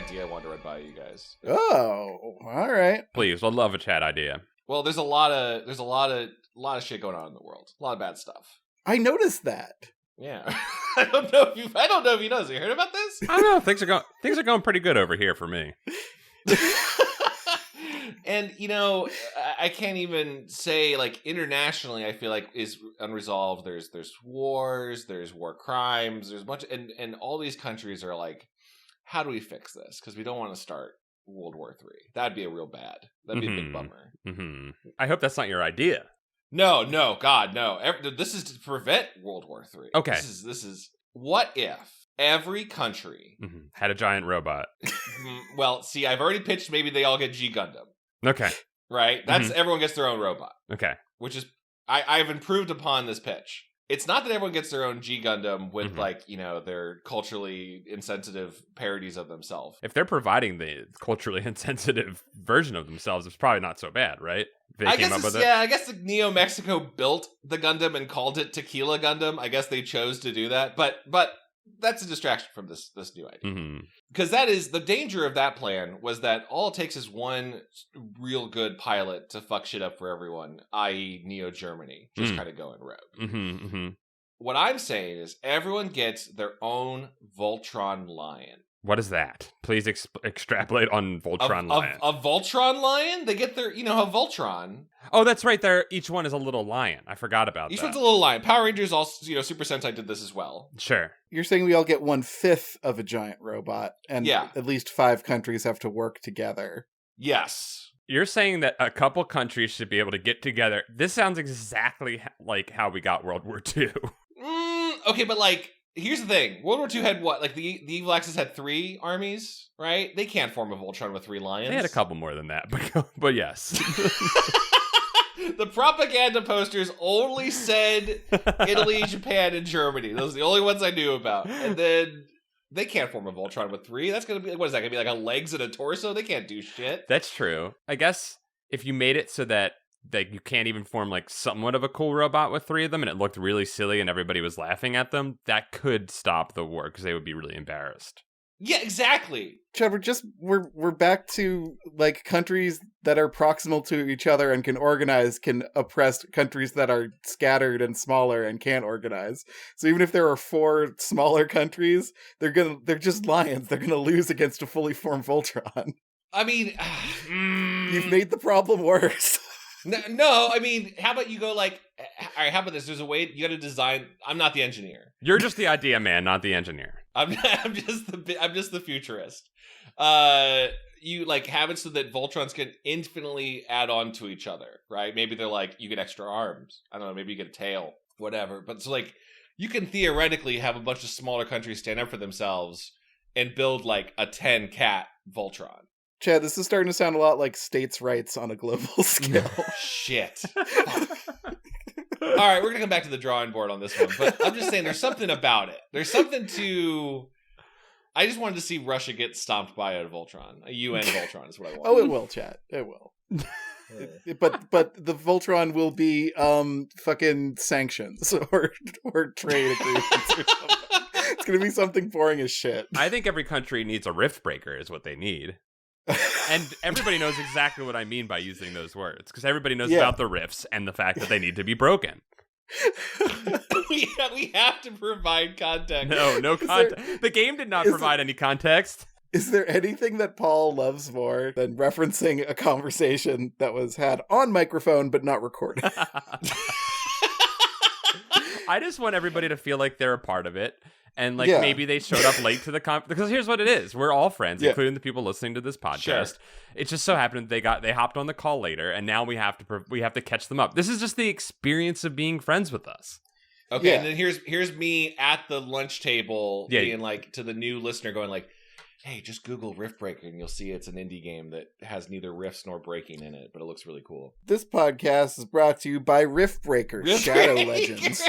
idea I wanted to run by you guys. Oh, all right. Please, I'd love a chat idea. Well, there's a lot of shit going on in the world. A lot of bad stuff. I noticed that. Yeah. I don't know if you know. Have you heard about this? I don't know. Things are going pretty good over here for me. And, I can't even say, like, internationally, I feel like is unresolved. There's wars, there's war crimes, there's a bunch, and all these countries are like, how do we fix this? Because we don't want to start World War III. That'd be a real bad. That'd be a big bummer. Mm-hmm. I hope that's not your idea. No, God, no. This is to prevent World War III. Okay. This is, what if every country had a giant robot? Well, see, I've already pitched maybe they all get G Gundam. Okay. Right? That's everyone gets their own robot. Okay. Which is, I've improved upon this pitch. It's not that everyone gets their own G Gundam with their culturally insensitive parodies of themselves. If they're providing the culturally insensitive version of themselves, it's probably not so bad, right? I guess the Neo Mexico built the Gundam and called it Tequila Gundam. I guess they chose to do that, but that's a distraction from this new idea. Because that is the danger of that plan, was that all it takes is one real good pilot to fuck shit up for everyone, i.e. Neo Germany, just kind of going rogue. What I'm saying is everyone gets their own Voltron lion. What is that? Please extrapolate on Voltron lion. A Voltron lion? They get their, how Voltron. Oh, that's right. Each one is a little lion. I forgot about that. Each one's a little lion. Power Rangers also, Super Sentai did this as well. Sure. You're saying we all get 1/5 of a giant robot, and at least 5 countries have to work together. Yes. You're saying that a couple countries should be able to get together. This sounds exactly like how we got World War II. Okay, but here's the thing. World War II had what? Like, the Evil Axis had 3 armies, right? They can't form a Voltron with 3 lions. They had a couple more than that, but yes. The propaganda posters only said Italy, Japan, and Germany. Those are the only ones I knew about. And then they can't form a Voltron with 3. That's going to be, what is that going to be, like a legs and a torso? They can't do shit. That's true. I guess if you made it so that you can't even form like somewhat of a cool robot with 3 of them and it looked really silly and everybody was laughing at them, that could stop the war because they would be really embarrassed. Yeah, exactly. Chad, we're back to like countries that are proximal to each other and can organize can oppress countries that are scattered and smaller and can't organize. So even if there are 4 smaller countries, they're just lions. They're gonna lose against a fully formed Voltron. I mean, you've made the problem worse. No, I mean, how about you go like, all right, how about this? There's a way you got to design. I'm not the engineer. You're just the idea man, not the engineer. I'm just the futurist. You like have it so that Voltrons can infinitely add on to each other, right? Maybe they're like, you get extra arms. I don't know, maybe you get a tail, whatever. But so like, you can theoretically have a bunch of smaller countries stand up for themselves and build like a 10-cat Voltron. Chad, this is starting to sound a lot like states' rights on a global scale. Shit. Fuck. All right, we're going to come back to the drawing board on this one. But I'm just saying there's something about it. There's something to... I just wanted to see Russia get stomped by a Voltron. A UN Voltron is what I want. Oh, it will, Chad. It will. But the Voltron will be fucking sanctions or trade agreements or something. It's going to be something boring as shit. I think every country needs a rift breaker is what they need. And everybody knows exactly what I mean by using those words, because everybody knows about the rifts and the fact that they need to be broken. we have to provide context. No context. The game did not provide any context. Is there anything that Paul loves more than referencing a conversation that was had on microphone but not recorded? I just want everybody to feel like they're a part of it. And maybe they showed up late to the because here's what it is: we're all friends, including the people listening to this podcast. Sure. It just so happened that they hopped on the call later, and now we have to catch them up. This is just the experience of being friends with us. Okay, and then here's me at the lunch table being like to the new listener, going like, hey, just Google Rift Breaker and you'll see it's an indie game that has neither rifts nor breaking in it, but it looks really cool. This podcast is brought to you by Rift Breaker, Shadow Legends.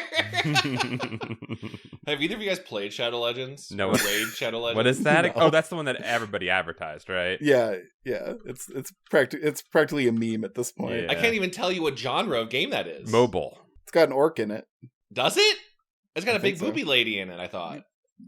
Have either of you guys played Shadow Legends? No. Or Raid Shadow Legends? What is that? No. Oh, that's the one that everybody advertised, right? Yeah. It's practically a meme at this point. I can't even tell you what genre of game that is. Mobile. It's got an orc in it. Does it? It's got a big booby lady in it, I thought.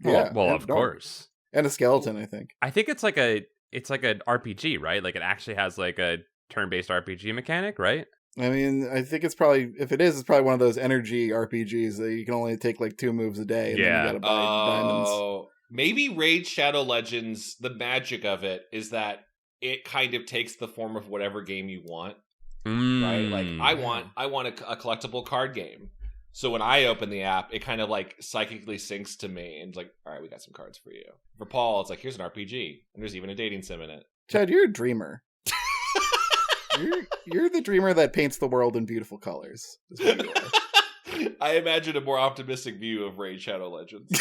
Well, of course. And a skeleton, I think. I think it's like an RPG, right? Like it actually has like a turn-based RPG mechanic, right? I mean, I think it's probably, if it is, it's probably one of those energy RPGs that you can only take like 2 moves a day. And then you gotta buy diamonds. Maybe Raid Shadow Legends, the magic of it is that it kind of takes the form of whatever game you want. Right? Like I want a collectible card game. So when I open the app, it kind of like psychically syncs to me and it's like, all right, we got some cards for you. For Paul, it's like, here's an RPG. And there's even a dating sim in it. Chad, you're a dreamer. You're the dreamer that paints the world in beautiful colors. Is what you are. I imagine a more optimistic view of Raid Shadow Legends.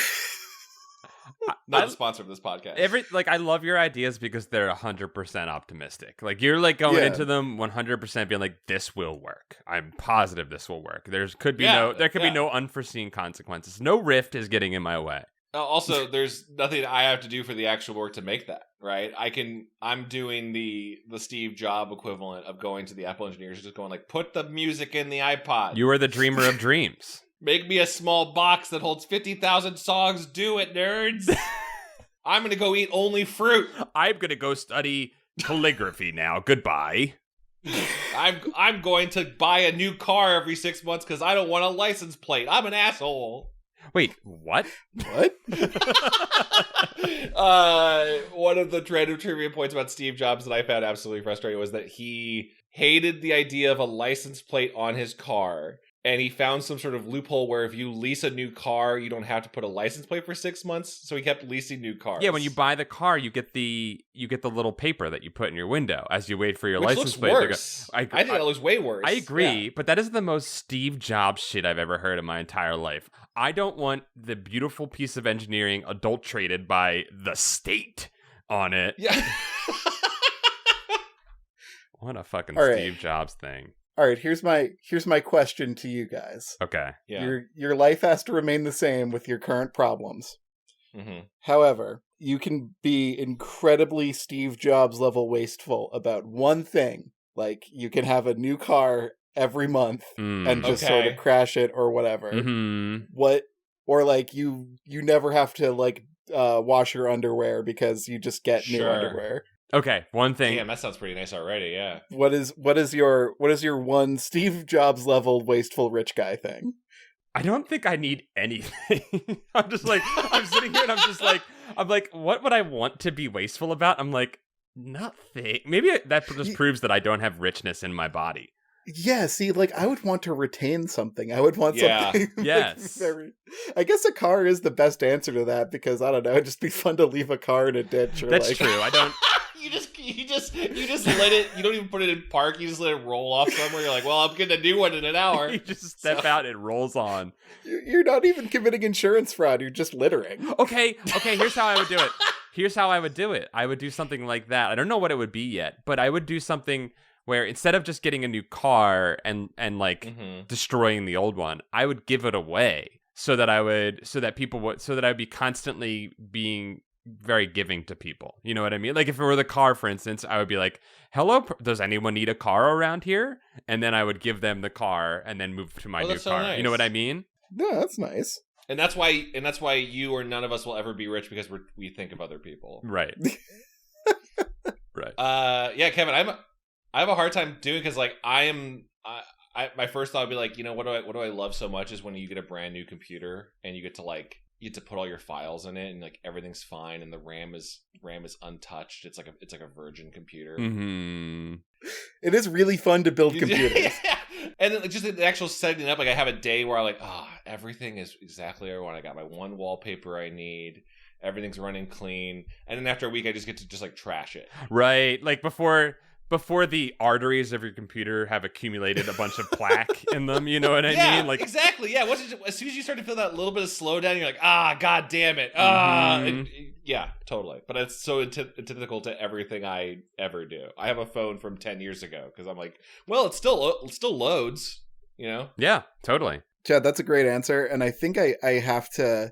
Not a sponsor of this podcast. I love your ideas because they're 100% optimistic. Like you're like going into them 100% being like, this will work. I'm positive this will work. There could be no unforeseen consequences. No rift is getting in my way. Also, there's nothing I have to do for the actual work to make that, right? I'm doing the Steve Jobs equivalent of going to the Apple engineers, just going like, put the music in the iPod. You are the dreamer of dreams. Make me a small box that holds 50,000 songs. Do it, nerds. I'm going to go eat only fruit. I'm going to go study calligraphy now. Goodbye. I'm going to buy a new car every 6 months because I don't want a license plate. I'm an asshole. Wait, what? What? One of the random trivia points about Steve Jobs that I found absolutely frustrating was that he hated the idea of a license plate on his car. And he found some sort of loophole where if you lease a new car, you don't have to put a license plate for 6 months. So he kept leasing new cars. Yeah, when you buy the car, you get the little paper that you put in your window as you wait for your Which license looks plate. Worse. I think that looks way worse. I agree, but that is the most Steve Jobs shit I've ever heard in my entire life. I don't want the beautiful piece of engineering adulterated by the state on it. Yeah. What a fucking All right. Steve Jobs thing. All right, here's my question to you guys. Okay. Yeah. Your life has to remain the same with your current problems. Mm-hmm. However, you can be incredibly Steve Jobs level wasteful about one thing. Like you can have a new car every month and just sort of crash it or whatever. Mm-hmm. What, or like you never have to like wash your underwear because you just get new underwear. Okay, one thing. Damn, that sounds pretty nice already. Yeah. What is your one Steve Jobs level wasteful rich guy thing? I don't think I need anything. I'm just like, I'm sitting here and I'm like, what would I want to be wasteful about? I'm like, nothing. Maybe that just proves that I don't have richness in my body. Yeah, see, like, I would want to retain something. I would want something. Yes. I guess a car is the best answer to that because, I don't know, it'd just be fun to leave a car in a ditch. Or That's true. I don't... You just let it, you don't even put it in park, you just let it roll off somewhere. You're like, well, I'm getting a new one in an hour. You just step out, it rolls on. You're not even committing insurance fraud, you're just littering. Okay, here's how I would do it. I would do something like that. I don't know what it would be yet, but I would do something where instead of just getting a new car and like destroying the old one, I would give it away so that I'd be constantly being very giving to people. You know what I mean? Like if it were the car, for instance, I would be like, hello, does anyone need a car around here? And then I would give them the car and then move to my new car. Nice. You know what I mean? No, that's nice. And that's why you or none of us will ever be rich because we think of other people. Right. Right. Yeah, Kevin, I have a hard time doing because like my first thought would be like, you know, what do I love so much is when you get a brand new computer and you get to put all your files in it and like everything's fine and the RAM is untouched. It's like a virgin computer. Mm-hmm. It is really fun to build computers. Yeah. And then just the actual setting up, like I have a day where I like, everything is exactly what I want. I got my one wallpaper I need. Everything's running clean. And then after a week I just get to just like trash it. Right. Like before the arteries of your computer have accumulated a bunch of plaque in them, you know what I mean? Like exactly, yeah. As soon as you start to feel that little bit of slowdown, you're like, god damn it. Yeah, totally. But it's so antithetical to everything I ever do. I have a phone from 10 years ago because I'm like, well, it still loads, you know? Yeah, totally. Chad, that's a great answer, and I think I have to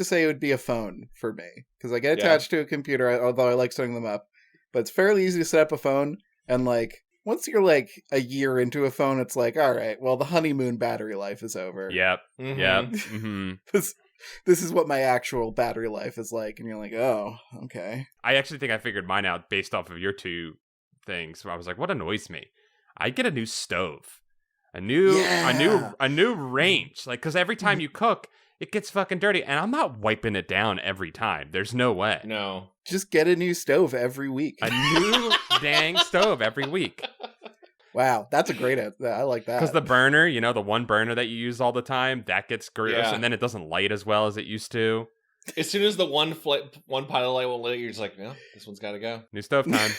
say it would be a phone for me because I get attached to a computer, although I like setting them up. But it's fairly easy to set up a phone, and like once you're like a year into a phone, it's like, all right, well, the honeymoon battery life is over. Yep. Mm-hmm. Yep. Mm-hmm. this is what my actual battery life is like. And you're like, oh, okay. I actually think I figured mine out based off of your two things. So I was like, what annoys me? I get a new stove, a new range. Like, because every time you cook, it gets fucking dirty, and I'm not wiping it down every time. There's no way. No. Just get a new stove every week. A new dang stove every week. Wow, that's a great idea. I like that. Because the burner, the one burner that you use all the time, that gets gross, and then it doesn't light as well as it used to. As soon as the one pilot light will lit, you're just like, yeah, this one's got to go. New stove time.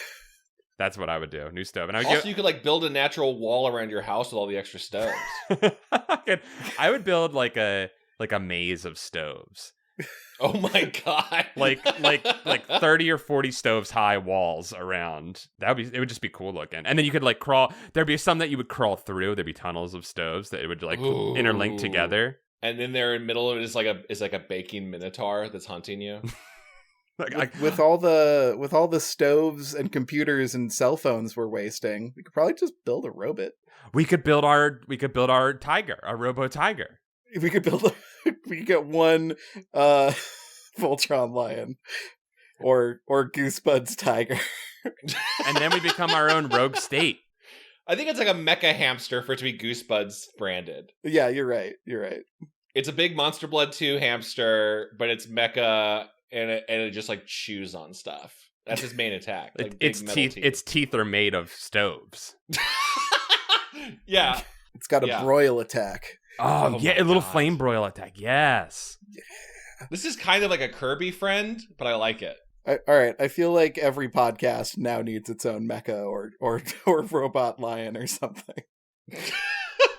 That's what I would do. New stove. And you could build a natural wall around your house with all the extra stoves. I would build like a maze of stoves. Oh my god! like 30 or 40 stoves high walls around. It would just be cool looking. And then you could crawl. There'd be some that you would crawl through. There'd be tunnels of stoves that it would interlink together. And then there in the middle of it is like a baking minotaur that's hunting you. With all the stoves and computers and cell phones we're wasting, we could probably just build a robot. We could build our tiger, a robo tiger. We could get one Voltron lion or Goosebuds tiger. And then we become our own rogue state. I think it's like a mecha hamster for it to be Goosebuds branded. Yeah, you're right. It's a big Monster Blood 2 hamster, but it's mecha and it just chews on stuff. That's his main attack. Its teeth are made of stoves. Yeah. It's got a broil attack. Oh yeah, a little flame broil attack. Yes. Yeah. This is kind of like a Kirby friend, but I like it. All right, I feel like every podcast now needs its own mecha or robot lion or something.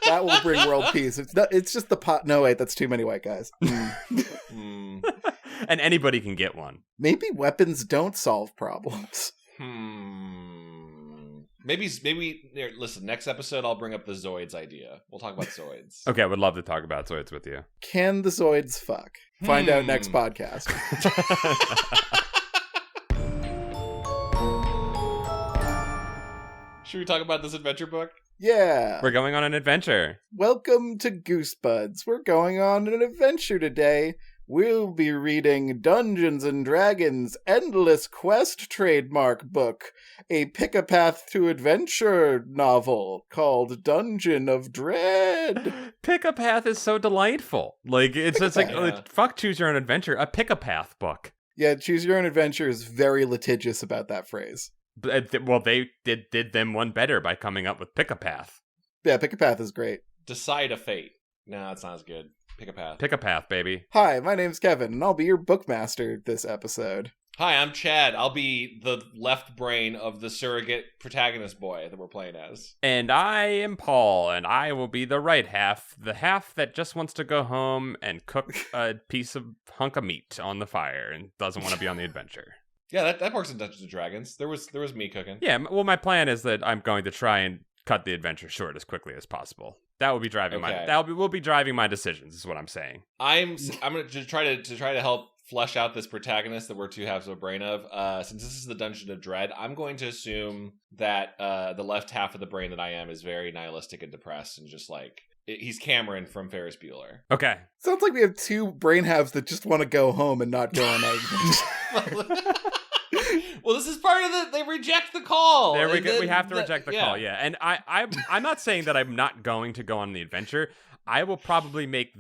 That will bring world peace. It's just the pot. No, wait, that's too many white guys. And anybody can get one. Maybe weapons don't solve problems. Maybe here, listen, next episode I'll bring up the Zoids idea. We'll talk about Zoids. Okay, I would love to talk about Zoids with you. Can the Zoids fuck? Find out next podcast. Should we talk about this adventure book? Yeah. We're going on an adventure. Welcome to Goosebuds. We're going on an adventure today. We'll be reading Dungeons & Dragons Endless Quest trademark book, a pick-a-path to adventure novel called Dungeon of Dread. Pick-a-path is so delightful. Fuck Choose Your Own Adventure, a pick-a-path book. Yeah, Choose Your Own Adventure is very litigious about that phrase. Well, they did them one better by coming up with pick-a-path. Yeah, pick-a-path is great. Decide a fate. No, that's not as good. Pick a path. Pick a path, baby. Hi, my name's Kevin, and I'll be your bookmaster this episode. Hi, I'm Chad. I'll be the left brain of the surrogate protagonist boy that we're playing as. And I am Paul, and I will be the right half, the half that just wants to go home and cook a hunk of meat on the fire and doesn't want to be on the adventure. Yeah, that works in Dungeons & Dragons. There was me cooking. Yeah, well, my plan is that I'm going to try and cut the adventure short as quickly as possible. That will be driving will be driving my decisions, is what I'm saying. I'm going to try to help flesh out this protagonist that we're two halves of a brain of. Since this is the Dungeon of Dread, I'm going to assume that the left half of the brain that I am is very nihilistic and depressed and just he's Cameron from Ferris Bueller. Okay. Sounds like we have two brain halves that just want to go home and not go on adventure. Well, this is part of they reject the call. There we go. We have to reject the call, yeah. And I'm not saying that I'm not going to go on the adventure. I will probably make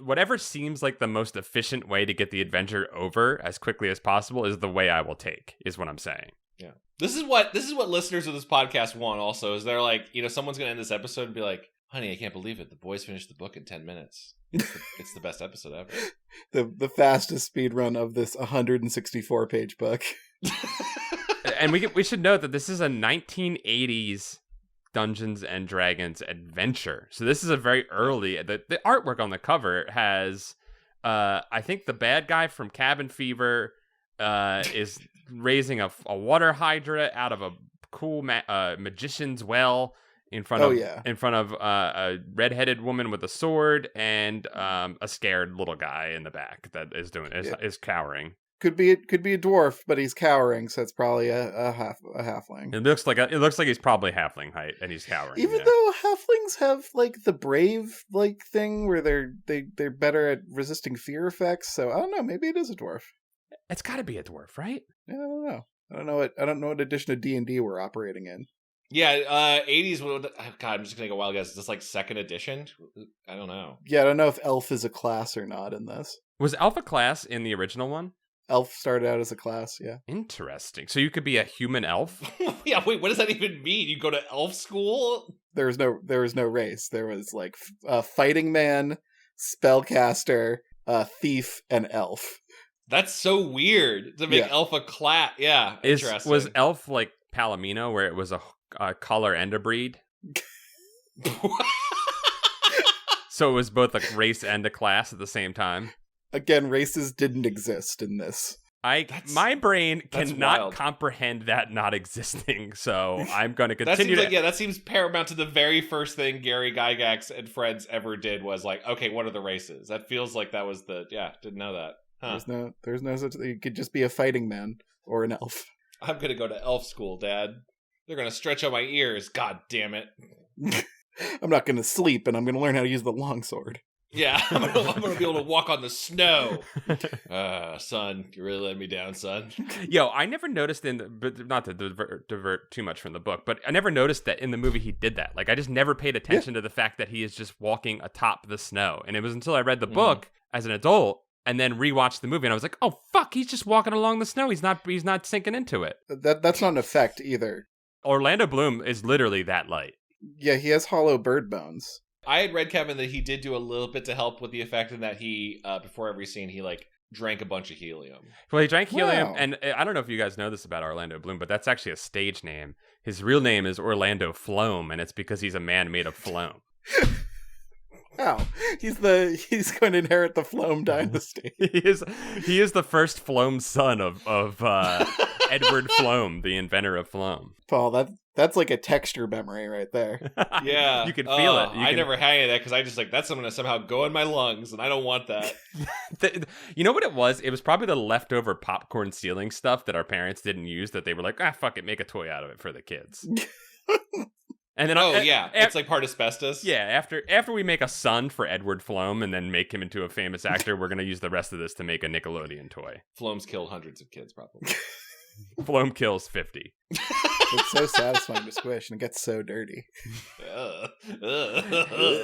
whatever seems like the most efficient way to get the adventure over as quickly as possible is the way I will take, is what I'm saying. Yeah. This is what listeners of this podcast want also, is they're like, someone's going to end this episode and be like, honey, I can't believe it. The boys finished the book in 10 minutes. It's the best episode ever. The fastest speed run of this 164-page book. And we should note that this is a 1980s Dungeons and Dragons adventure. So this is a very early. The artwork on the cover has, I think the bad guy from Cabin Fever is raising a water hydra out of a cool magician's well in front of a redheaded woman with a sword and a scared little guy in the back that is cowering. Could be a dwarf, but he's cowering, so it's probably a halfling. It looks like he's probably halfling height, and he's cowering. Even though halflings have like the brave like thing where they're better at resisting fear effects, so I don't know. Maybe it is a dwarf. It's got to be a dwarf, right? Yeah, I don't know. I don't know what edition of D&D we're operating in. Yeah, 80s. God, I'm just gonna go wild guess. Is this like second edition? I don't know. Yeah, I don't know if elf is a class or not in this. Was elf a class in the original one? Elf started out as a class, yeah. Interesting. So you could be a human elf? Yeah, wait, what does that even mean? You go to elf school? There was no race. There was like fighting man, spellcaster, thief, and elf. That's so weird to make elf a class. Yeah, interesting. Was elf like Palomino, where it was a color and a breed? So it was both a race and a class at the same time? Again, races didn't exist in this. My brain cannot comprehend that not existing, so I'm going to continue. That seems paramount to the very first thing Gary Gygax and friends ever did was like, okay, what are the races? That feels like that was didn't know that. Huh. There's no such thing. You could just be a fighting man or an elf. I'm going to go to elf school, Dad. They're going to stretch out my ears. God damn it. I'm not going to sleep, and I'm going to learn how to use the longsword. Yeah, I'm gonna be able to walk on the snow. Son, you really let me down, son. Yo, I never noticed but not to divert too much from the book, but I never noticed that in the movie he did that. Like, I just never paid attention to the fact that he is just walking atop the snow. And it was until I read the book as an adult and then rewatched the movie, and I was like, oh fuck, he's just walking along the snow. He's not sinking into it. That's not an effect either. Orlando Bloom is literally that light. Yeah, he has hollow bird bones. I had read, Kevin, that he did do a little bit to help with the effect in that he, before every scene, he like drank a bunch of helium. Well, he drank helium, and I don't know if you guys know this about Orlando Bloom, but that's actually a stage name. His real name is Orlando Floam, and it's because he's a man made of phloem. Wow, he's going to inherit the Floam dynasty. he is the first Floam son of Edward Floam, the inventor of phloem. Paul, that's like a texture memory right there. Yeah, you can feel it. I never had any of that because I just like that's going to somehow go in my lungs, and I don't want that. You know what it was? It was probably the leftover popcorn ceiling stuff that our parents didn't use. That they were like, fuck it, make a toy out of it for the kids. And then it's like part asbestos. Yeah, after we make a son for Edward Floam and then make him into a famous actor, we're gonna use the rest of this to make a Nickelodeon toy. Floam's killed hundreds of kids, probably. Floam kills 50. It's so satisfying to squish, and it gets so dirty.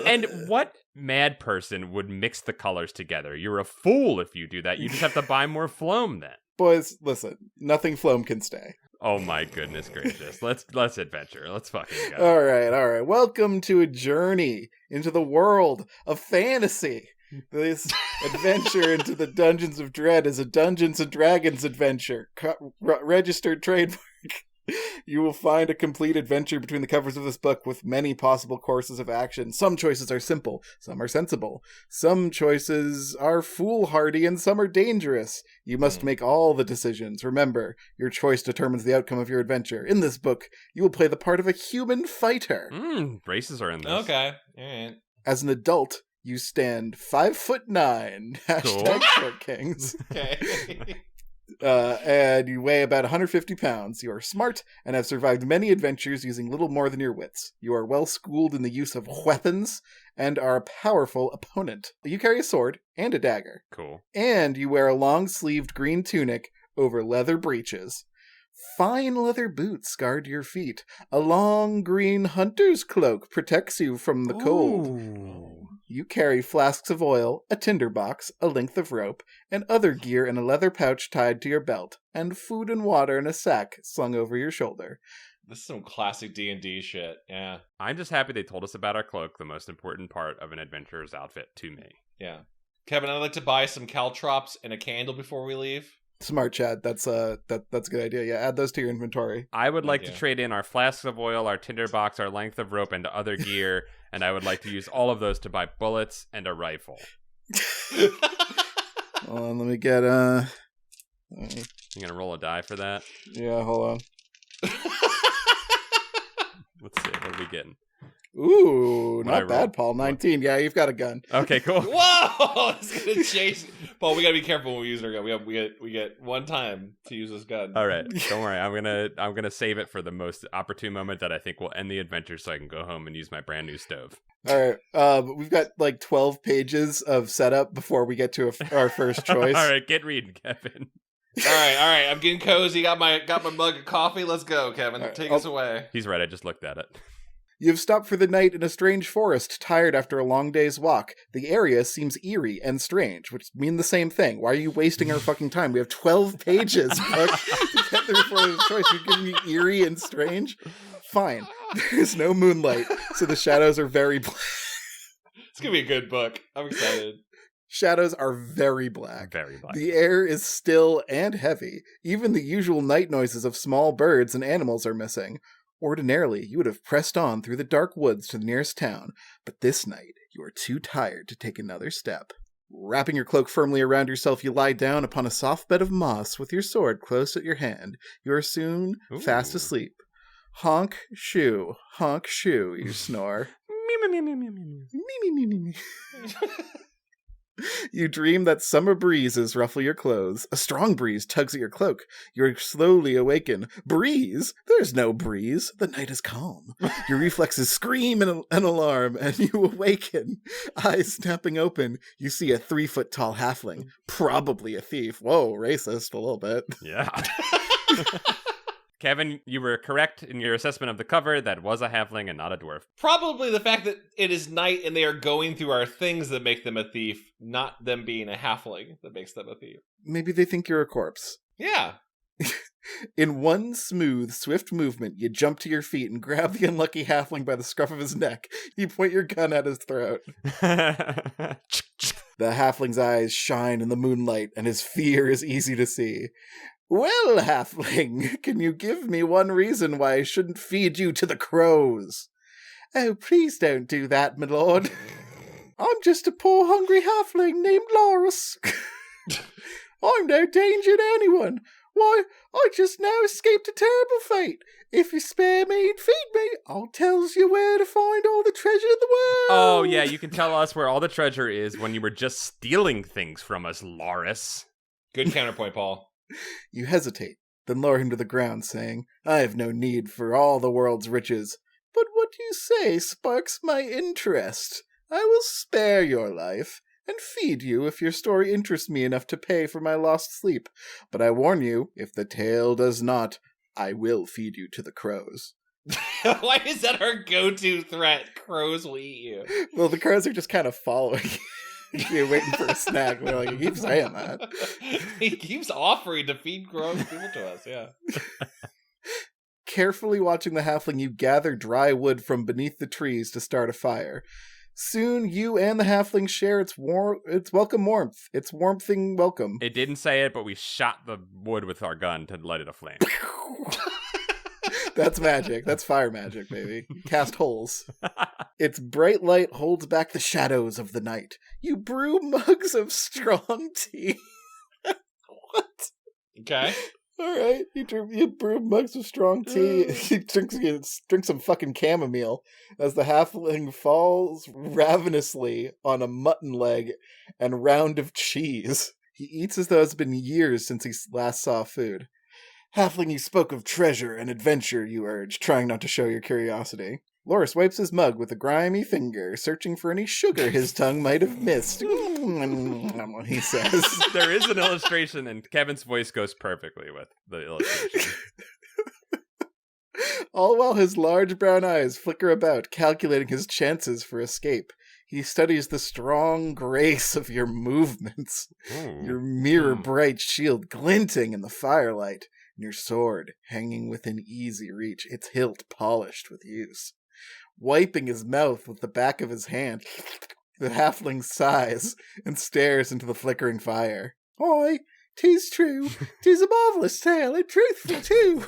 And what mad person would mix the colors together? You're a fool if you do that. You just have to buy more Floam then. Boys, listen, nothing Floam can stay. Oh my goodness gracious. Let's adventure. Let's fucking go. All right. Welcome to a journey into the world of fantasy. This adventure into the Dungeons of Dread is a Dungeons and Dragons adventure. Registered trademark. You will find a complete adventure between the covers of this book with many possible courses of action. Some choices are simple, some are sensible. Some choices are foolhardy, and some are dangerous. You must make all the decisions. Remember, your choice determines the outcome of your adventure. In this book, you will play the part of a human fighter. Races are in this. Okay, all right. As an adult, you stand 5'9". Cool. Short Kings. Okay. And you weigh about 150 pounds. You are smart and have survived many adventures using little more than your wits. You are well schooled in the use of weapons and are a powerful opponent. You carry a sword and a dagger. Cool. And you wear a long-sleeved green tunic over leather breeches. Fine leather boots guard your feet. A long green hunter's cloak protects you from the cold. Ooh. You carry flasks of oil, a tinderbox, a length of rope, and other gear in a leather pouch tied to your belt, and food and water in a sack slung over your shoulder. This is some classic D&D shit, yeah. I'm just happy they told us about our cloak, the most important part of an adventurer's outfit to me. Yeah. Kevin, I'd like to buy some caltrops and a candle before we leave. Smart, Chad. That's a good idea. Yeah, add those to your inventory. I would like to trade in our flasks of oil, our tinderbox, our length of rope, and other gear, and I would like to use all of those to buy bullets and a rifle. Hold on, let me get You gonna roll a die for that? Yeah, hold on. Let's see, what are we getting? Ooh, not bad, Paul. 19. Yeah, you've got a gun. Okay, cool. Whoa! It's gonna chase. Paul, we gotta be careful when we use our gun. We get one time to use this gun. All right, don't worry. I'm gonna save it for the most opportune moment that I think will end the adventure, so I can go home and use my brand new stove. All right, we've got like 12 pages of setup before we get to our first choice. All right, get reading, Kevin. All right. I'm getting cozy. Got my mug of coffee. Let's go, Kevin. Right, Take us away. He's right. I just looked at it. You've stopped for the night in a strange forest, tired after a long day's walk. The area seems eerie and strange, which mean the same thing. Why are you wasting our fucking time? We have 12 pages to get through for the choice. You're giving me eerie and strange? Fine. There's no moonlight, so the shadows are very black. It's gonna be a good book. I'm excited. Shadows are very black. Very black. The air is still and heavy. Even the usual night noises of small birds and animals are missing. Ordinarily, you would have pressed on through the dark woods to the nearest town, but this night, you are too tired to take another step. Wrapping your cloak firmly around yourself, you lie down upon a soft bed of moss with your sword close at your hand. You are soon fast asleep. Honk, shoo, you snore. You dream that summer breezes ruffle your clothes. A strong breeze tugs at your cloak. You're slowly awaken. Breeze? There's no breeze. The night is calm. Your reflexes scream in an alarm, and you awaken. Eyes snapping open, you see a 3-foot-tall halfling. Probably a thief. Whoa, racist a little bit. Yeah. Kevin, you were correct in your assessment of the cover. That was a halfling and not a dwarf. Probably the fact that it is night and they are going through our things that make them a thief, not them being a halfling that makes them a thief. Maybe they think you're a corpse. Yeah. In one smooth, swift movement, you jump to your feet and grab the unlucky halfling by the scruff of his neck. You point your gun at his throat. The halfling's eyes shine in the moonlight, and his fear is easy to see. Well, halfling, can you give me one reason why I shouldn't feed you to the crows? Oh, please don't do that, my lord. I'm just a poor hungry halfling named Loris. I'm no danger to anyone. Why, I just now escaped a terrible fate. If you spare me and feed me, I'll tell you where to find all the treasure in the world. Oh, yeah, you can tell us where all the treasure is when you were just stealing things from us, Loris. Good counterpoint, Paul. You hesitate, then lower him to the ground, saying, I have no need for all the world's riches, but what you say sparks my interest. I will spare your life, and feed you if your story interests me enough to pay for my lost sleep. But I warn you, if the tale does not, I will feed you to the crows. Why is that our go-to threat? Crows will eat you. Well, the crows are just kind of following you're waiting for a snack. They're like, he keeps saying that. He keeps offering to feed crows people to us, yeah. Carefully watching the halfling, you gather dry wood from beneath the trees to start a fire. Soon, you and the halfling share its welcome warmth. Its warmthing welcome. It didn't say it, but we shot the wood with our gun to light it aflame. That's magic. That's fire magic, baby. Cast holes. Its bright light holds back the shadows of the night. You brew mugs of strong tea. What? Okay. All right. You brew mugs of strong tea. You drink some fucking chamomile as the halfling falls ravenously on a mutton leg and round of cheese. He eats as though it's been years since he last saw food. Halfling, you spoke of treasure and adventure, you urge, trying not to show your curiosity. Loris wipes his mug with a grimy finger, searching for any sugar his tongue might have missed. He says. There is an illustration, and Kevin's voice goes perfectly with the illustration. All while his large brown eyes flicker about, calculating his chances for escape. He studies the strong grace of your movements, your mirror-bright shield glinting in the firelight, and your sword hanging within easy reach, its hilt polished with use. Wiping his mouth with the back of his hand, the halfling sighs and stares into the flickering fire. Aye, 'tis true, 'tis a marvellous tale, and truthful too.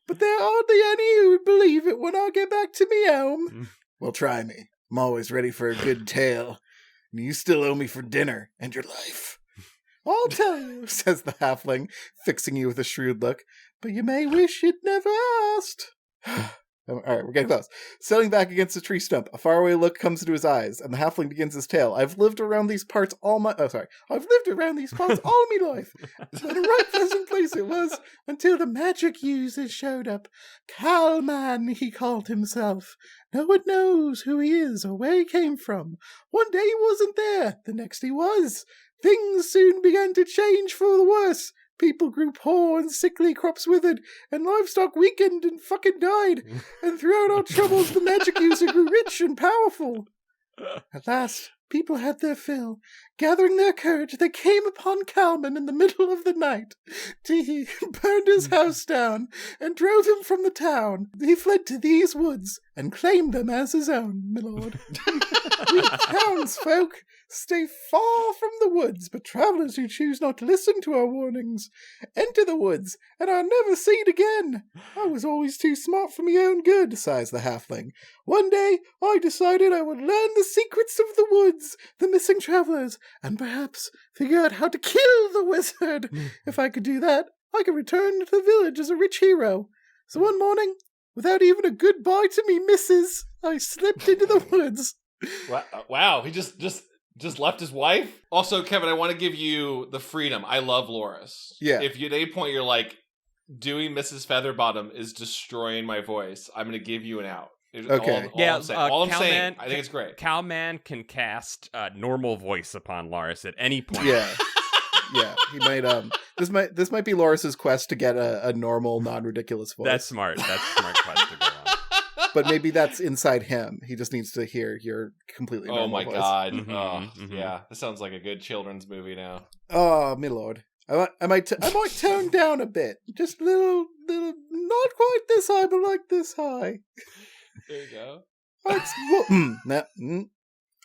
But there are hardly any who would believe it when I get back to me home. Well, try me. I'm always ready for a good tale, and you still owe me for dinner and your life. I'll tell you, says the halfling, fixing you with a shrewd look, but you may wish you'd never asked. All right, we're getting close. Settling back against a tree stump, a faraway look comes into his eyes, and the halfling begins his tale. I've lived around these parts all my life. And a right pleasant place it was, until the magic users showed up. Calman, he called himself. No one knows who he is or where he came from. One day he wasn't there, the next he was. Things soon began to change for the worse. People grew poor and sickly, crops withered, and livestock weakened and fucking died. And throughout our troubles, the magic user grew rich and powerful. At last, people had their fill. Gathering their courage, they came upon Calman in the middle of the night. He burned his house down and drove him from the town. He fled to these woods and claimed them as his own, my lord. We townsfolk stay far from the woods, but travelers who choose not to listen to our warnings enter the woods and are never seen again. I was always too smart for my own good, sighs the halfling. One day, I decided I would learn the secrets of the woods, the missing travelers, and perhaps figure out how to kill the wizard. If I could do that, I could return to the village as a rich hero. So one morning, without even a goodbye to me missus, I slipped into the woods. Wow, he just left his wife? Also, Kevin, I want to give you the freedom. I love Loris. Yeah. If at any point you're like, doing Mrs. Featherbottom is destroying my voice, I'm going to give you an out. Okay. All I'm saying, I think it's great. Calman can cast normal voice upon Loris at any point. Yeah. Yeah, he might. This might be Loris's quest to get a normal, non-ridiculous voice. That's smart. That's a smart quest to go on. But maybe that's inside him. He just needs to hear your completely normal voice. Oh my god! Mm-hmm. Yeah, this sounds like a good children's movie now. Oh, my lord! I might tone down a bit, just little, not quite this high, but like this high. There you go.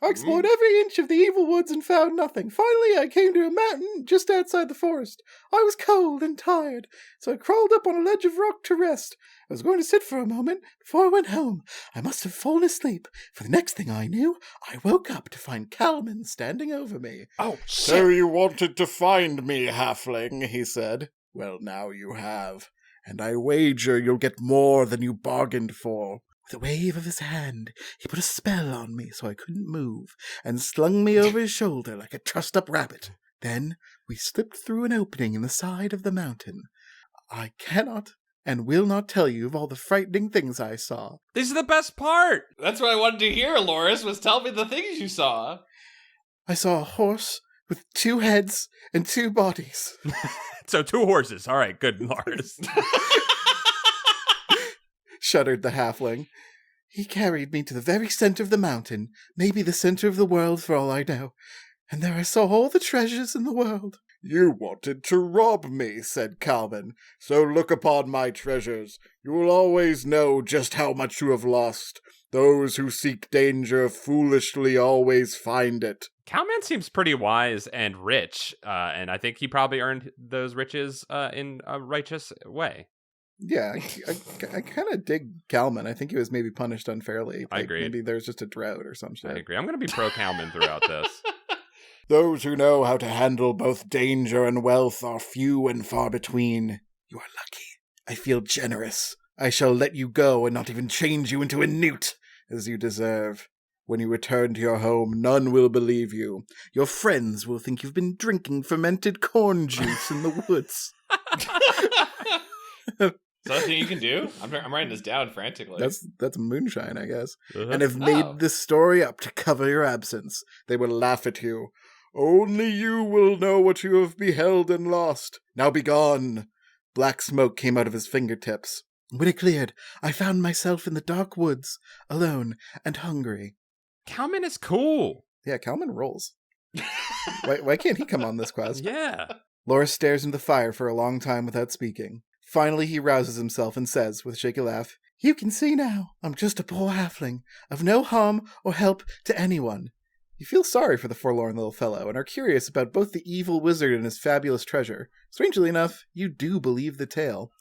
I explored every inch of the evil woods and found nothing. Finally, I came to a mountain just outside the forest. I was cold and tired, so I crawled up on a ledge of rock to rest. I was going to sit for a moment before I went home. I must have fallen asleep, for the next thing I knew, I woke up to find Calman standing over me. Oh, shit! So you wanted to find me, halfling, he said. Well, now you have, and I wager you'll get more than you bargained for. With a wave of his hand, he put a spell on me so I couldn't move, and slung me over his shoulder like a trussed-up rabbit. Then we slipped through an opening in the side of the mountain. I cannot and will not tell you of all the frightening things I saw. This is the best part! That's what I wanted to hear, Loris, was tell me the things you saw. I saw a horse with 2 heads and 2 bodies. So 2 horses. All right, good, Loris. Shuddered the halfling. He carried me to the very center of the mountain, maybe the center of the world for all I know, and there I saw all the treasures in the world. You wanted to rob me, said Calman, so look upon my treasures. You will always know just how much you have lost. Those who seek danger foolishly always find it. Calman seems pretty wise and rich, and I think he probably earned those riches in a righteous way. Yeah, I kind of dig Calman. I think he was maybe punished unfairly. I agree. Maybe there's just a drought or some shit. I agree. I'm going to be pro Calman throughout this. Those who know how to handle both danger and wealth are few and far between. You are lucky. I feel generous. I shall let you go and not even change you into a newt, as you deserve. When you return to your home, none will believe you. Your friends will think you've been drinking fermented corn juice in the woods. Is that something you can do? I'm writing this down frantically. That's moonshine, I guess. Uh-huh. And have made this story up to cover your absence. They will laugh at you. Only you will know what you have beheld and lost. Now be gone. Black smoke came out of his fingertips. When it cleared, I found myself in the dark woods, alone and hungry. Calman is cool. Yeah, Calman rolls. Why can't he come on this quest? Yeah. Loris stares into the fire for a long time without speaking. Finally, he rouses himself and says, with a shaky laugh, You can see now, I'm just a poor halfling, of no harm or help to anyone. You feel sorry for the forlorn little fellow, and are curious about both the evil wizard and his fabulous treasure. Strangely enough, you do believe the tale.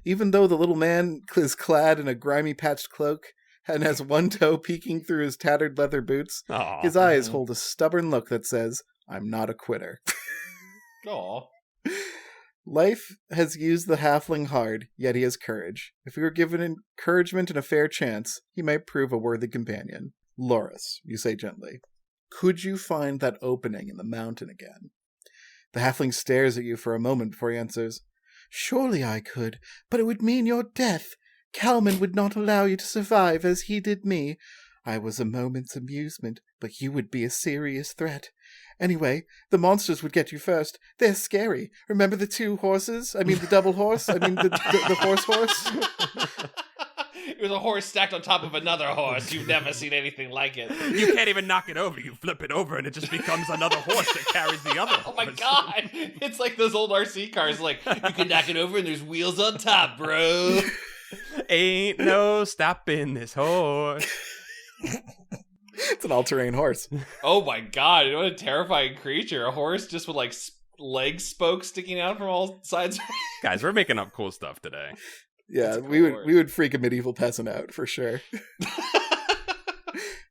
Even though the little man is clad in a grimy patched cloak, and has one toe peeking through his tattered leather boots, Aww. His eyes hold a stubborn look that says, I'm not a quitter. Aw. Life has used the halfling hard, yet he has courage. If he were given encouragement and a fair chance, he might prove a worthy companion. Loris, you say gently, could you find that opening in the mountain again? The halfling stares at you for a moment before he answers. Surely I could, but it would mean your death. Kalman would not allow you to survive as he did me. I was a moment's amusement, but you would be a serious threat. Anyway, the monsters would get you first. They're scary. Remember the two horses? I mean, the double horse? I mean, the horse? It was a horse stacked on top of another horse. You've never seen anything like it. You can't even knock it over. You flip it over and it just becomes another horse that carries the other horse. Oh my god! It's like those old RC cars, like, you can knock it over and there's wheels on top, bro. Ain't no stopping this horse. It's an all-terrain horse. Oh my god, what a terrifying creature. A horse just with, like, leg spokes sticking out from all sides. Guys, we're making up cool stuff today. Yeah, we would freak a medieval peasant out, for sure.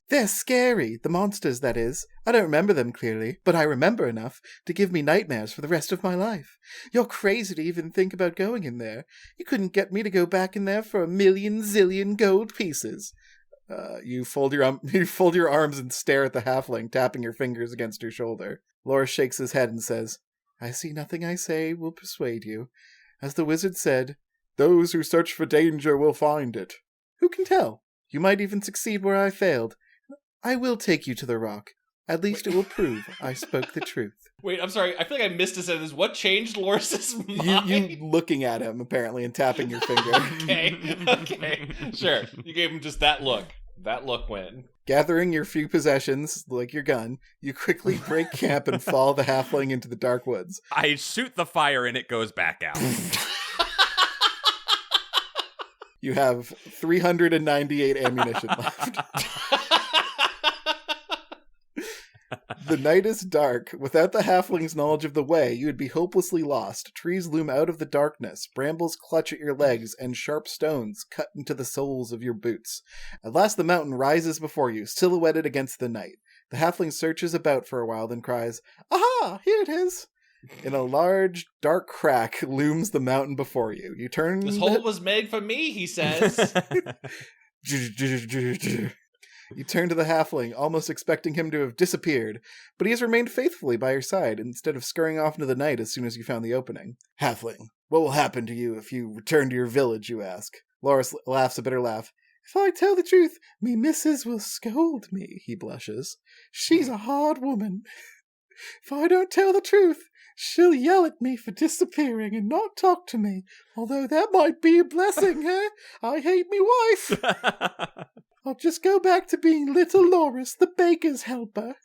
They're scary, the monsters, that is. I don't remember them clearly, but I remember enough to give me nightmares for the rest of my life. You're crazy to even think about going in there. You couldn't get me to go back in there for 1,000,000 zillion gold pieces. You fold your arms and stare at the halfling, tapping your fingers against your shoulder. Loris shakes his head and says, I see nothing I say will persuade you. As the wizard said, those who search for danger will find it. Who can tell? You might even succeed where I failed. I will take you to the rock. At least it will prove I spoke the truth. Wait, I'm sorry. I feel like I missed a sentence. What changed Loris's mind? You looking at him, apparently, and tapping your finger. Okay. Sure. You gave him just that look. That look went. Gathering your few possessions, like your gun, you quickly break camp and follow the halfling into the dark woods. I shoot the fire and it goes back out. You have 398 ammunition left. The night is dark. Without the halfling's knowledge of the way, you would be hopelessly lost. Trees loom out of the darkness, brambles clutch at your legs, and sharp stones cut into the soles of your boots. At last the mountain rises before you, silhouetted against the night. The halfling searches about for a while, then cries, Aha! Here it is! In a large, dark crack looms the mountain before you. You turn... This hole was made for me, he says. You turn to the halfling, almost expecting him to have disappeared, but he has remained faithfully by your side instead of scurrying off into the night as soon as you found the opening. Halfling, what will happen to you if you return to your village, you ask? Loris laughs a bitter laugh. If I tell the truth, me missus will scold me, he blushes. She's a hard woman. If I don't tell the truth, she'll yell at me for disappearing and not talk to me, although that might be a blessing, eh? I hate me wife. I'll just go back to being little Loris, the baker's helper.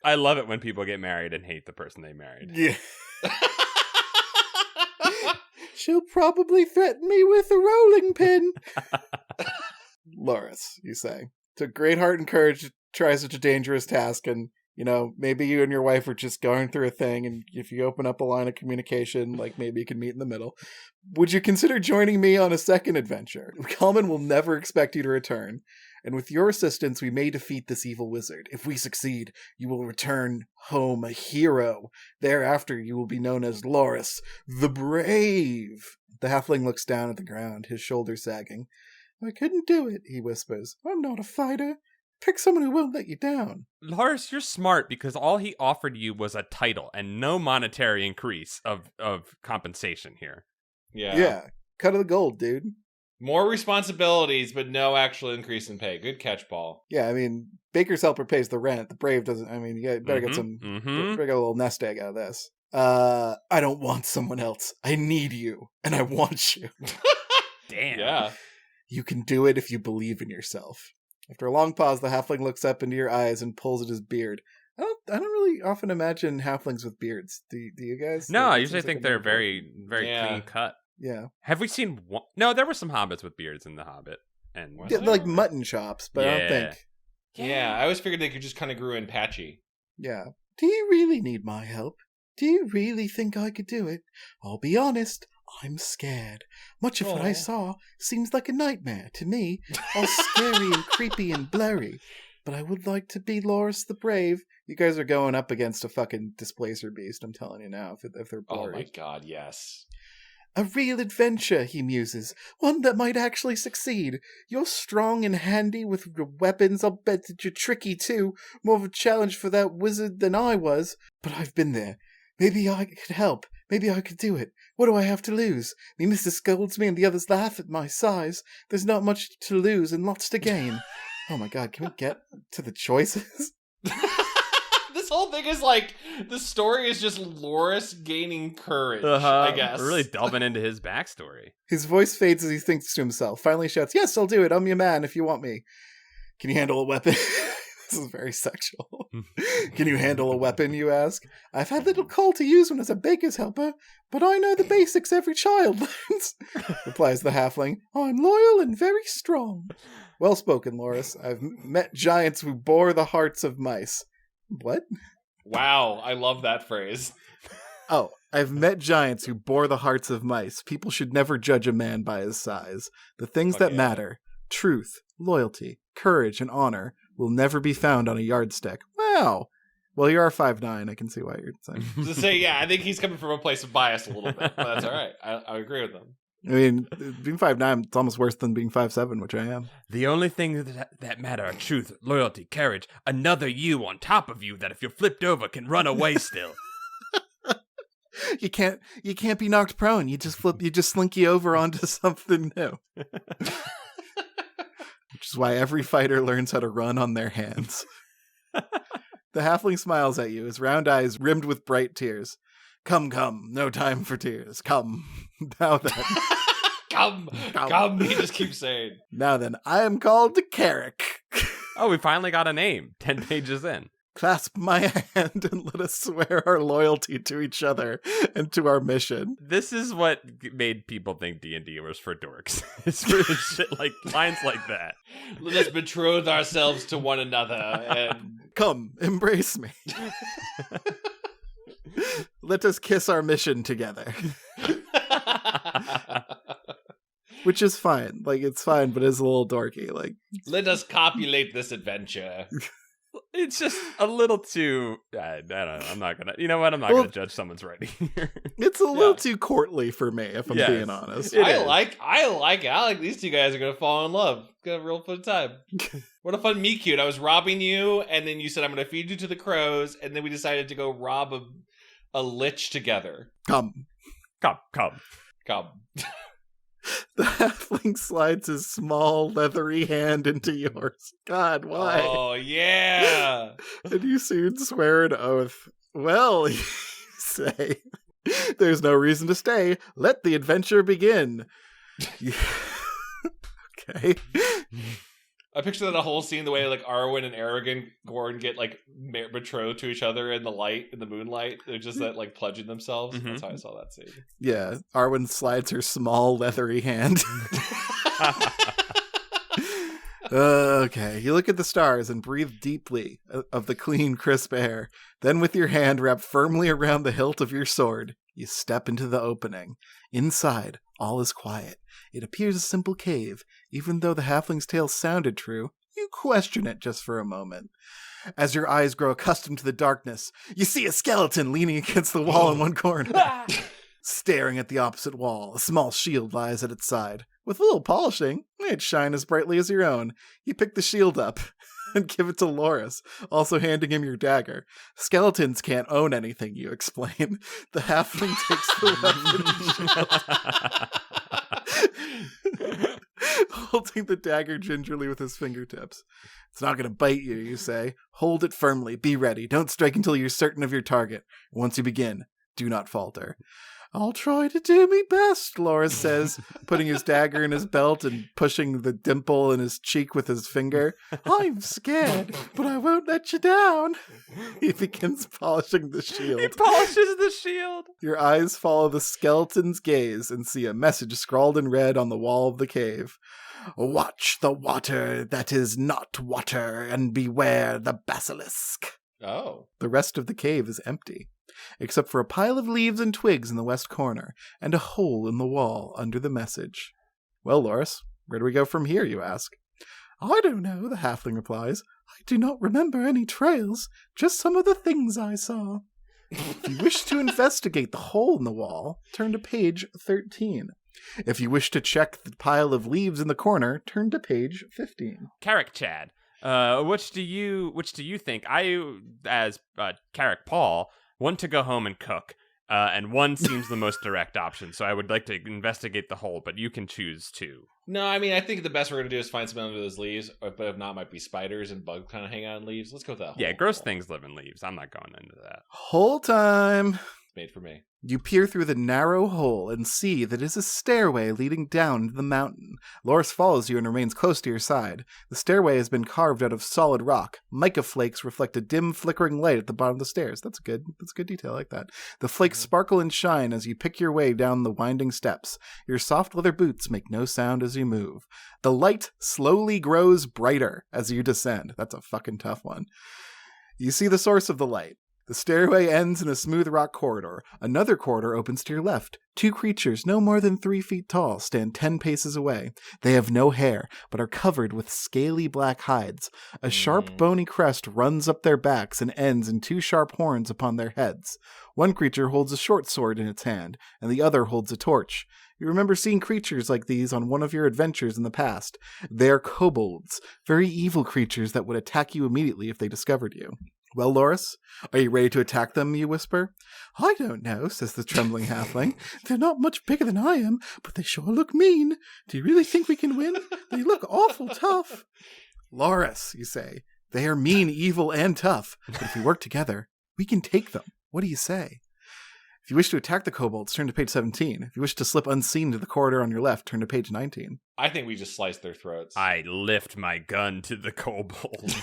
I love it when people get married and hate the person they married. Yeah. She'll probably threaten me with a rolling pin. Loris, you say. To great heart and courage to try such a dangerous task, and maybe you and your wife are just going through a thing, and if you open up a line of communication, like maybe you can meet in the middle. Would you consider joining me on a second adventure? Kalman will never expect you to return, and with your assistance, we may defeat this evil wizard. If we succeed, you will return home a hero. Thereafter, you will be known as Loris, the Brave. The halfling looks down at the ground, his shoulders sagging. I couldn't do it, he whispers. I'm not a fighter. Pick someone who won't let you down. Loris, you're smart because all he offered you was a title and no monetary increase of compensation here. Yeah. Cut of the gold, dude. More responsibilities, but no actual increase in pay. Good catch, Paul. Yeah, I mean, baker's helper pays the rent. The Brave doesn't. I mean, you better get some. Better get a little nest egg out of this. I don't want someone else. I need you, and I want you. Damn. Yeah. You can do it if you believe in yourself. After a long pause, the halfling looks up into your eyes and pulls at his beard. I don't really often imagine halflings with beards. Do you guys? No, I usually think they're very, very clean cut. Yeah. Have we seen one? No, there were some hobbits with beards in The Hobbit. And like mutton chops, but I don't think. Yeah, I always figured they could just kind of grew in patchy. Yeah. Do you really need my help? Do you really think I could do it? I'll be honest, I'm scared. Much of what I saw seems like a nightmare to me, all scary and creepy and blurry. But I would like to be Loris the Brave. You guys are going up against a fucking displacer beast, I'm telling you now, if they're blurry. Oh my god, yes. A real adventure, he muses. One that might actually succeed. You're strong and handy with your weapons. I'll bet that you're tricky, too. More of a challenge for that wizard than I was. But I've been there. Maybe I could help. Maybe I could do it. What do I have to lose? Me Mr. scolds me and the others laugh at my size. There's not much to lose and lots to gain. Oh my god, can we get to the choices? This whole thing is like, the story is just Loris gaining courage, I guess. We're really delving into his backstory. His voice fades as he thinks to himself. Finally shouts, yes, I'll do it. I'm your man if you want me. Can you handle a weapon? This is very sexual. Can you handle a weapon, you ask? I've had little call to use one as a baker's helper, but I know the basics every child learns, replies the halfling. I'm loyal and very strong. Well spoken, Loris. I've met giants who bore the hearts of mice. What? Wow, I love that phrase. Oh, I've met giants who bore the hearts of mice. People should never judge a man by his size. The things that matter, truth, loyalty, courage, and honor, will never be found on a yardstick. Wow. Well, you are 5'9". I can see why you're saying. To say, yeah, I think he's coming from a place of bias a little bit, but that's all right. I agree with him. I mean, being 5'9", it's almost worse than being 5'7", which I am. The only things that matter are truth, loyalty, courage, another you on top of you that if you're flipped over can run away still. You can't be knocked prone. You just slinky over onto something new. Which is why every fighter learns how to run on their hands. The halfling smiles at you, his round eyes rimmed with bright tears. Come, no time for tears. Come. Now then. Come. He just keeps saying. Now then, I am called Carrick. Oh, we finally got a name. 10 pages in. Clasp my hand and let us swear our loyalty to each other and to our mission. This is what made people think D&D was for dorks. It's really shit like lines like that. Let us betroth ourselves to one another and... Come, embrace me. Let us kiss our mission together. Which is fine. Like, it's fine, but it's a little dorky. Like, let us copulate this adventure. It's just a little too... I don't know. I'm not going to... You know what? I'm not going to judge someone's writing here. It's a little too courtly for me, if I'm being honest. I like Alec. These two guys are going to fall in love. Gonna have a real fun time. What a fun meet cute. I was robbing you, and then you said, I'm going to feed you to the crows, and then we decided to go rob a lich together. Come. The halfling slides his small, leathery hand into yours. God, why? Oh, yeah. And you soon swear an oath. Well, you say, there's no reason to stay. Let the adventure begin. Okay. I picture that a whole scene, the way like Arwen and Aragorn get like betrothed to each other in the moonlight. They're just that like pledging themselves. Mm-hmm. That's how I saw that scene. Yeah, Arwen slides her small leathery hand. Okay, you look at the stars and breathe deeply of the clean, crisp air. Then with your hand wrapped firmly around the hilt of your sword, you step into the opening. Inside, all is quiet. It appears a simple cave. Even though the halfling's tale sounded true, you question it just for a moment. As your eyes grow accustomed to the darkness, you see a skeleton leaning against the wall in one corner. Staring at the opposite wall, a small shield lies at its side. With a little polishing, it'd shine as brightly as your own. You pick the shield up and give it to Loris, also handing him your dagger. Skeletons can't own anything, you explain. The halfling takes the weapon, holding the dagger gingerly with his fingertips. It's not going to bite you, you say. Hold it firmly. Be ready. Don't strike until you're certain of your target. Once you begin, do not falter. I'll try to do me best, Loris says, putting his dagger in his belt and pushing the dimple in his cheek with his finger. I'm scared, but I won't let you down. He begins polishing the shield. He polishes the shield. Your eyes follow the skeleton's gaze and see a message scrawled in red on the wall of the cave. Watch the water that is not water, and beware the basilisk. Oh. The rest of the cave is empty, except for a pile of leaves and twigs in the west corner, and a hole in the wall under the message. Well, Loris, where do we go from here, you ask? I don't know, the halfling replies. I do not remember any trails, just some of the things I saw. If you wish to investigate the hole in the wall, turn to page 13. If you wish to check the pile of leaves in the corner, turn to page 15. Carrick Chad, which do you think? I, as Carrick Paul, want to go home and cook. And one seems the most direct option, so I would like to investigate the hole, but you can choose two. No, I mean, I think the best we're going to do is find something under those leaves, but if not, might be spiders and bugs kind of hang out in leaves. Let's go with that hole. Yeah, gross things live in leaves. I'm not going into that. Hole time! Made for me. You peer through the narrow hole and see that it is a stairway leading down to the mountain. Loris follows you and remains close to your side. The stairway has been carved out of solid rock. Mica flakes reflect a dim, flickering light at the bottom of the stairs. That's good detail. I like that. The flakes sparkle and shine as you pick your way down the winding steps. Your soft leather boots make no sound as you move. The light slowly grows brighter as you descend. That's a fucking tough one. You see the source of the light. The stairway ends in a smooth rock corridor. Another corridor opens to your left. Two creatures, no more than 3 feet tall, stand 10 paces away. They have no hair, but are covered with scaly black hides. A sharp, bony crest runs up their backs and ends in 2 sharp horns upon their heads. One creature holds a short sword in its hand, and the other holds a torch. You remember seeing creatures like these on one of your adventures in the past. They are kobolds, very evil creatures that would attack you immediately if they discovered you. Well, Loris, are you ready to attack them, you whisper? I don't know, says the trembling halfling. They're not much bigger than I am, but they sure look mean. Do you really think we can win? They look awful tough. Loris, you say, they are mean, evil, and tough, but if we work together, we can take them. What do you say? If you wish to attack the kobolds, turn to page 17. If you wish to slip unseen to the corridor on your left, turn to page 19. I think we just slice their throats. I lift my gun to the kobolds.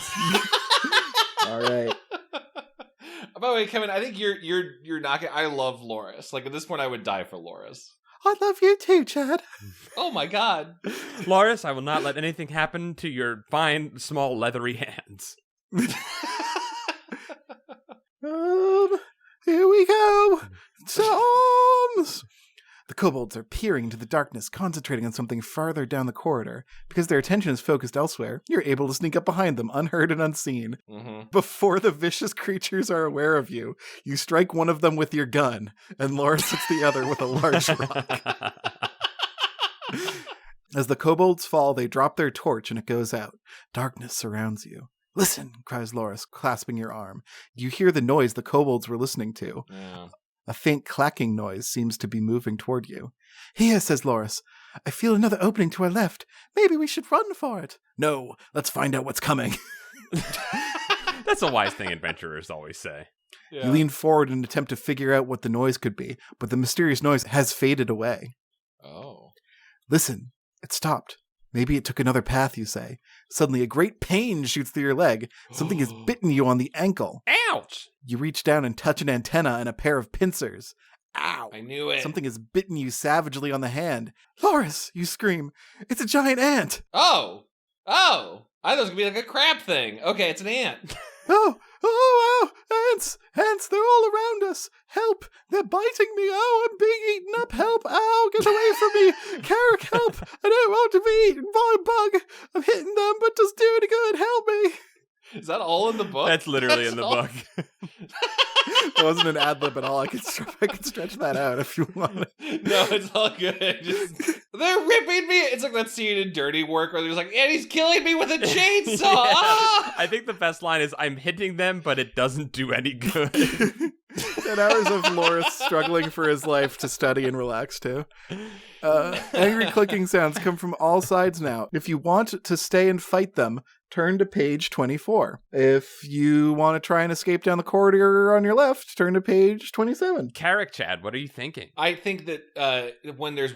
All right. By the way, Kevin, I think you're not. I love Loris. Like at this point, I would die for Loris. I love you too, Chad. Oh my God, Loris, I will not let anything happen to your fine, small, leathery hands. Here we go. Psalms. The kobolds are peering into the darkness, concentrating on something farther down the corridor. Because their attention is focused elsewhere, you're able to sneak up behind them, unheard and unseen. Mm-hmm. Before the vicious creatures are aware of you, you strike one of them with your gun, and Loris hits the other with a large rock. As the kobolds fall, they drop their torch and it goes out. Darkness surrounds you. Listen, cries Loris, clasping your arm. You hear the noise the kobolds were listening to. Yeah. A faint clacking noise seems to be moving toward you. Here, says Loris. I feel another opening to our left. Maybe we should run for it. No, let's find out what's coming. That's a wise thing adventurers always say. Yeah. You lean forward in an attempt to figure out what the noise could be, but the mysterious noise has faded away. Oh. Listen, it stopped. Maybe it took another path, you say. Suddenly, a great pain shoots through your leg. Something has bitten you on the ankle. Ouch! You reach down and touch an antenna and a pair of pincers. Ow! I knew it. Something has bitten you savagely on the hand. Loris, you scream. It's a giant ant. Oh! I thought it was going to be like a crab thing. Okay, it's an ant. Oh, ants, they're all around us. Help, they're biting me. Oh, I'm being eaten up. Help, ow, get away from me. Carrick, help, I don't want to be eaten by a bug. I'm hitting them, but does do any good. Help me. Is that all in the book? That's literally in the book. It wasn't an ad-lib at all. I could stretch that out if you want. No, it's all good. They're ripping me. It's like that scene in Dirty Work where they're just like, and he's killing me with a chainsaw. Yeah. Ah! I think the best line is, I'm hitting them, but it doesn't do any good. 10 hours of Loris struggling for his life to study and relax to. Angry clicking sounds come from all sides now. If you want to stay and fight them, turn to page 24. If you want to try and escape down the corridor on your left, turn to page 27. Carrick Chad, what are you thinking? I think that when there's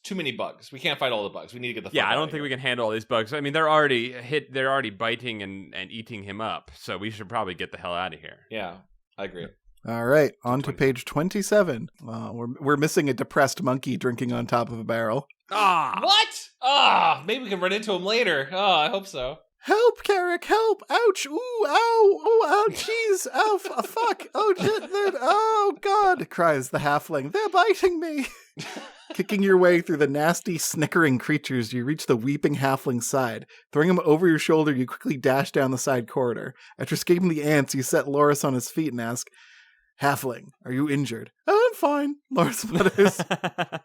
too many bugs. We can't fight all the bugs. We need to get the fuck Yeah, I out don't of think here. we can handle all these bugs. I mean, they're already biting and eating him up, so we should probably get the hell out of here. Yeah, I agree. All right, on to page 27. We're missing a depressed monkey drinking on top of a barrel. What? Maybe we can run into him later. I hope so. Help, Carrick, help! Ouch! Ooh, ow! Oh, ow, jeez! Ow, fuck! Oh, oh, God! Cries the halfling. They're biting me! Kicking your way through the nasty, snickering creatures, you reach the weeping halfling's side. Throwing him over your shoulder, you quickly dash down the side corridor. After escaping the ants, you set Loris on his feet and ask, Halfling, are you injured? Oh, I'm fine, Loris mutters,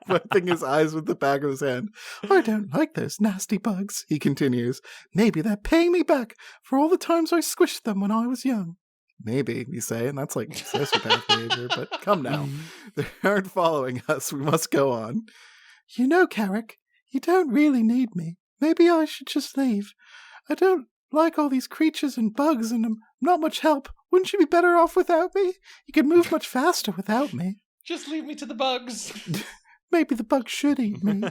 wiping his eyes with the back of his hand. I don't like those nasty bugs, he continues. Maybe they're paying me back for all the times I squished them when I was young. Maybe, you say, and that's like sociopath behavior, but come now. They aren't following us. We must go on. You know, Carrick, you don't really need me. Maybe I should just leave. I don't like all these creatures and bugs, and I'm not much help. Wouldn't you be better off without me? You could move much faster without me. Just leave me to the bugs. Maybe the bugs should eat me.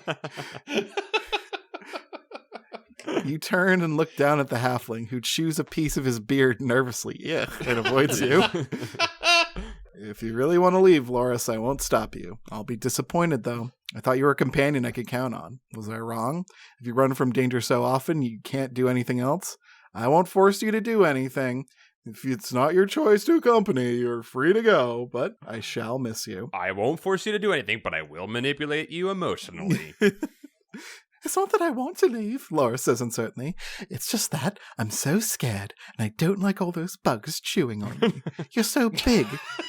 You turn and look down at the halfling, who chews a piece of his beard nervously. Yeah, and avoids you. If you really want to leave, Loris, I won't stop you. I'll be disappointed, though. I thought you were a companion I could count on. Was I wrong? If you run from danger so often, you can't do anything else? I won't force you to do anything. If it's not your choice to accompany, you're free to go, but I shall miss you. I won't force you to do anything, but I will manipulate you emotionally. It's not that I want to leave, Loris says uncertainly. It's just that I'm so scared, and I don't like all those bugs chewing on me. You're so big.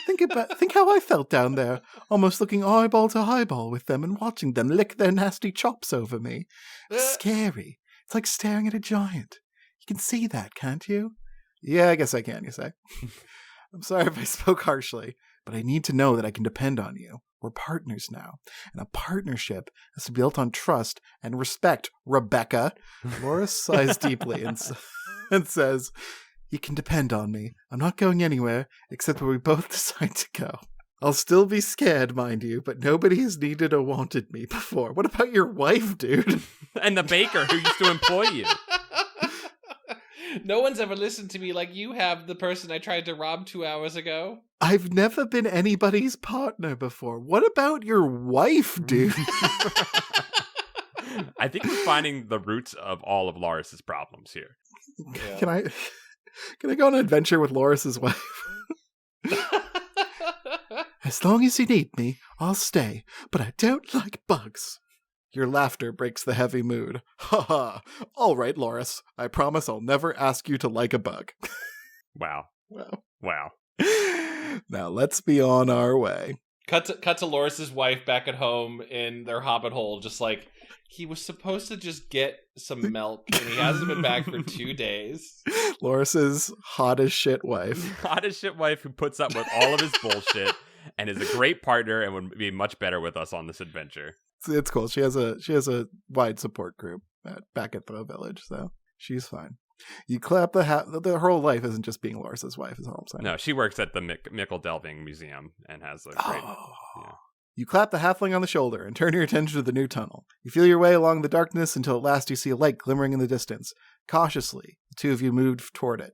Think how I felt down there, almost looking eyeball to eyeball with them and watching them lick their nasty chops over me. Scary. It's like staring at a giant. You can see that, can't you? Yeah, I guess I can, you say. I'm sorry if I spoke harshly, but I need to know that I can depend on you. We're partners now, and a partnership is built on trust and respect, Rebecca. Loris sighs deeply and says, you can depend on me. I'm not going anywhere except where we both decide to go. I'll still be scared, mind you, but nobody has needed or wanted me before. What about your wife, dude? And the baker who used to employ you. No one's ever listened to me like you have, the person I tried to rob 2 hours ago. I've never been anybody's partner before. What about your wife, dude? I think we're finding the roots of all of Loris's problems here. Yeah. Can I go on an adventure with Loris's wife? As long as you need me, I'll stay, but I don't like bugs. Your laughter breaks the heavy mood. Ha ha. All right, Loris. I promise I'll never ask you to like a bug. Wow. Wow. Now let's be on our way. Cut to Loris's wife back at home in their hobbit hole, just like, he was supposed to just get some milk, and he hasn't been back for 2 days. Loris's hot as shit wife. Hot as shit wife who puts up with all of his bullshit and is a great partner and would be much better with us on this adventure. It's cool. She has a wide support group back at the village, so she's fine. You clap her whole life isn't just being Loris's wife, is all I'm saying. No, she works at the Mickle Delving Museum and has a great... Yeah. You clap the halfling on the shoulder and turn your attention to the new tunnel. You feel your way along the darkness until at last you see a light glimmering in the distance. Cautiously, the two of you move toward it.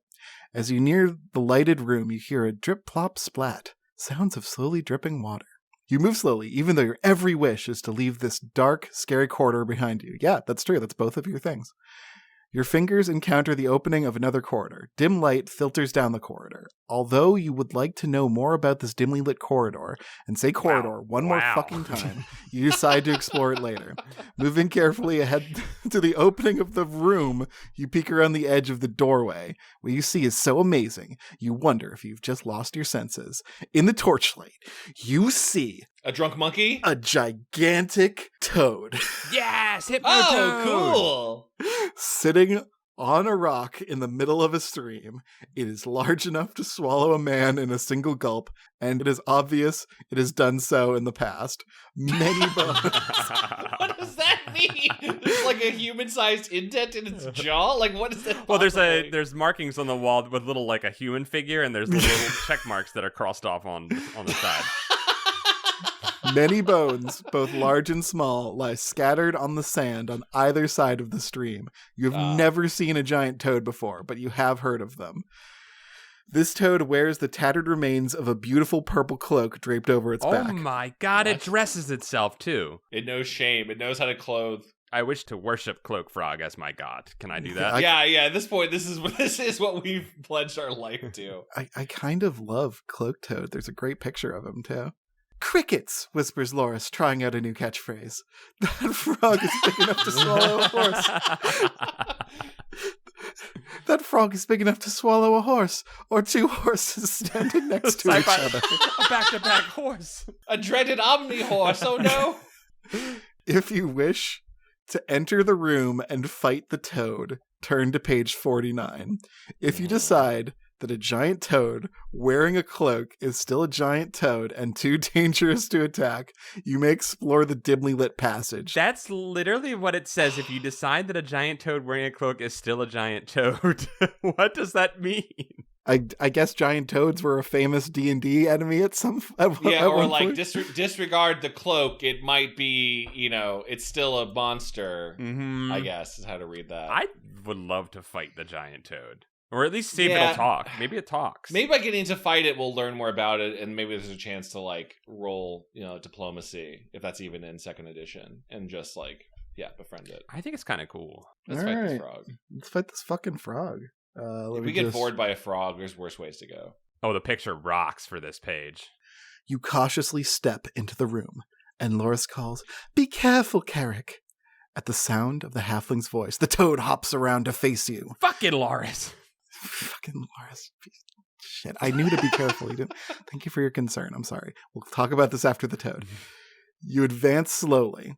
As you near the lighted room, you hear a drip, plop, splat. Sounds of slowly dripping water. You move slowly, even though your every wish is to leave this dark, scary corridor behind you. Yeah, that's true. That's both of your things. Your fingers encounter the opening of another corridor. Dim light filters down the corridor. Although you would like to know more about this dimly lit corridor, and say corridor one more fucking time, you decide to explore it later. Moving carefully ahead to the opening of the room, you peek around the edge of the doorway. What you see is so amazing, you wonder if you've just lost your senses. In the torchlight, you see... A drunk monkey? A gigantic toad. Yes! Hypnotoad! Oh, cool! Sitting on a rock in the middle of a stream. It is large enough to swallow a man in a single gulp, and it is obvious it has done so in the past. Many bones. What does that mean? There's like a human-sized indent in its jaw? Like, what is that? Well, there's markings on the wall with little, like, a human figure, and there's little check marks that are crossed off on the side. Many bones, both large and small, lie scattered on the sand on either side of the stream. You have never seen a giant toad before, but you have heard of them. This toad wears the tattered remains of a beautiful purple cloak draped over its back. Oh my god, it dresses itself too. It knows shame. It knows how to clothe. I wish to worship Cloak Frog as my god. Can I do that? Yeah. At this point, this is what we've pledged our life to. I kind of love Cloak Toad. There's a great picture of him too. Crickets, whispers Loris, trying out a new catchphrase. That frog is big enough to swallow a horse. That frog is big enough to swallow a horse, or 2 horses standing next to each other. A back-to-back horse. A dreaded omni-horse, oh no! If you wish to enter the room and fight the toad, turn to page 49. If you decide that a giant toad wearing a cloak is still a giant toad and too dangerous to attack, you may explore the dimly lit passage. That's literally what it says. If you decide that a giant toad wearing a cloak is still a giant toad. What does that mean? I guess giant toads were a famous D&D enemy at or like disregard the cloak. It might be, it's still a monster. Mm-hmm. I guess is how to read that. I would love to fight the giant toad. Or at least see if it'll talk. Maybe it talks. Maybe by getting to fight it, we'll learn more about it, and maybe there's a chance to roll, diplomacy, if that's even in 2nd edition, and just befriend it. I think it's kind of cool. Let's fight this frog. Let's fight this fucking frog. If we get bored by a frog, there's worse ways to go. Oh, the picture rocks for this page. You cautiously step into the room, and Loris calls, "Be careful, Carrick." At the sound of the halfling's voice, the toad hops around to face you. Fucking Loris. Fucking Loris. Shit, I knew to be careful. Thank you for your concern. I'm sorry. We'll talk about this after the toad. You advance slowly.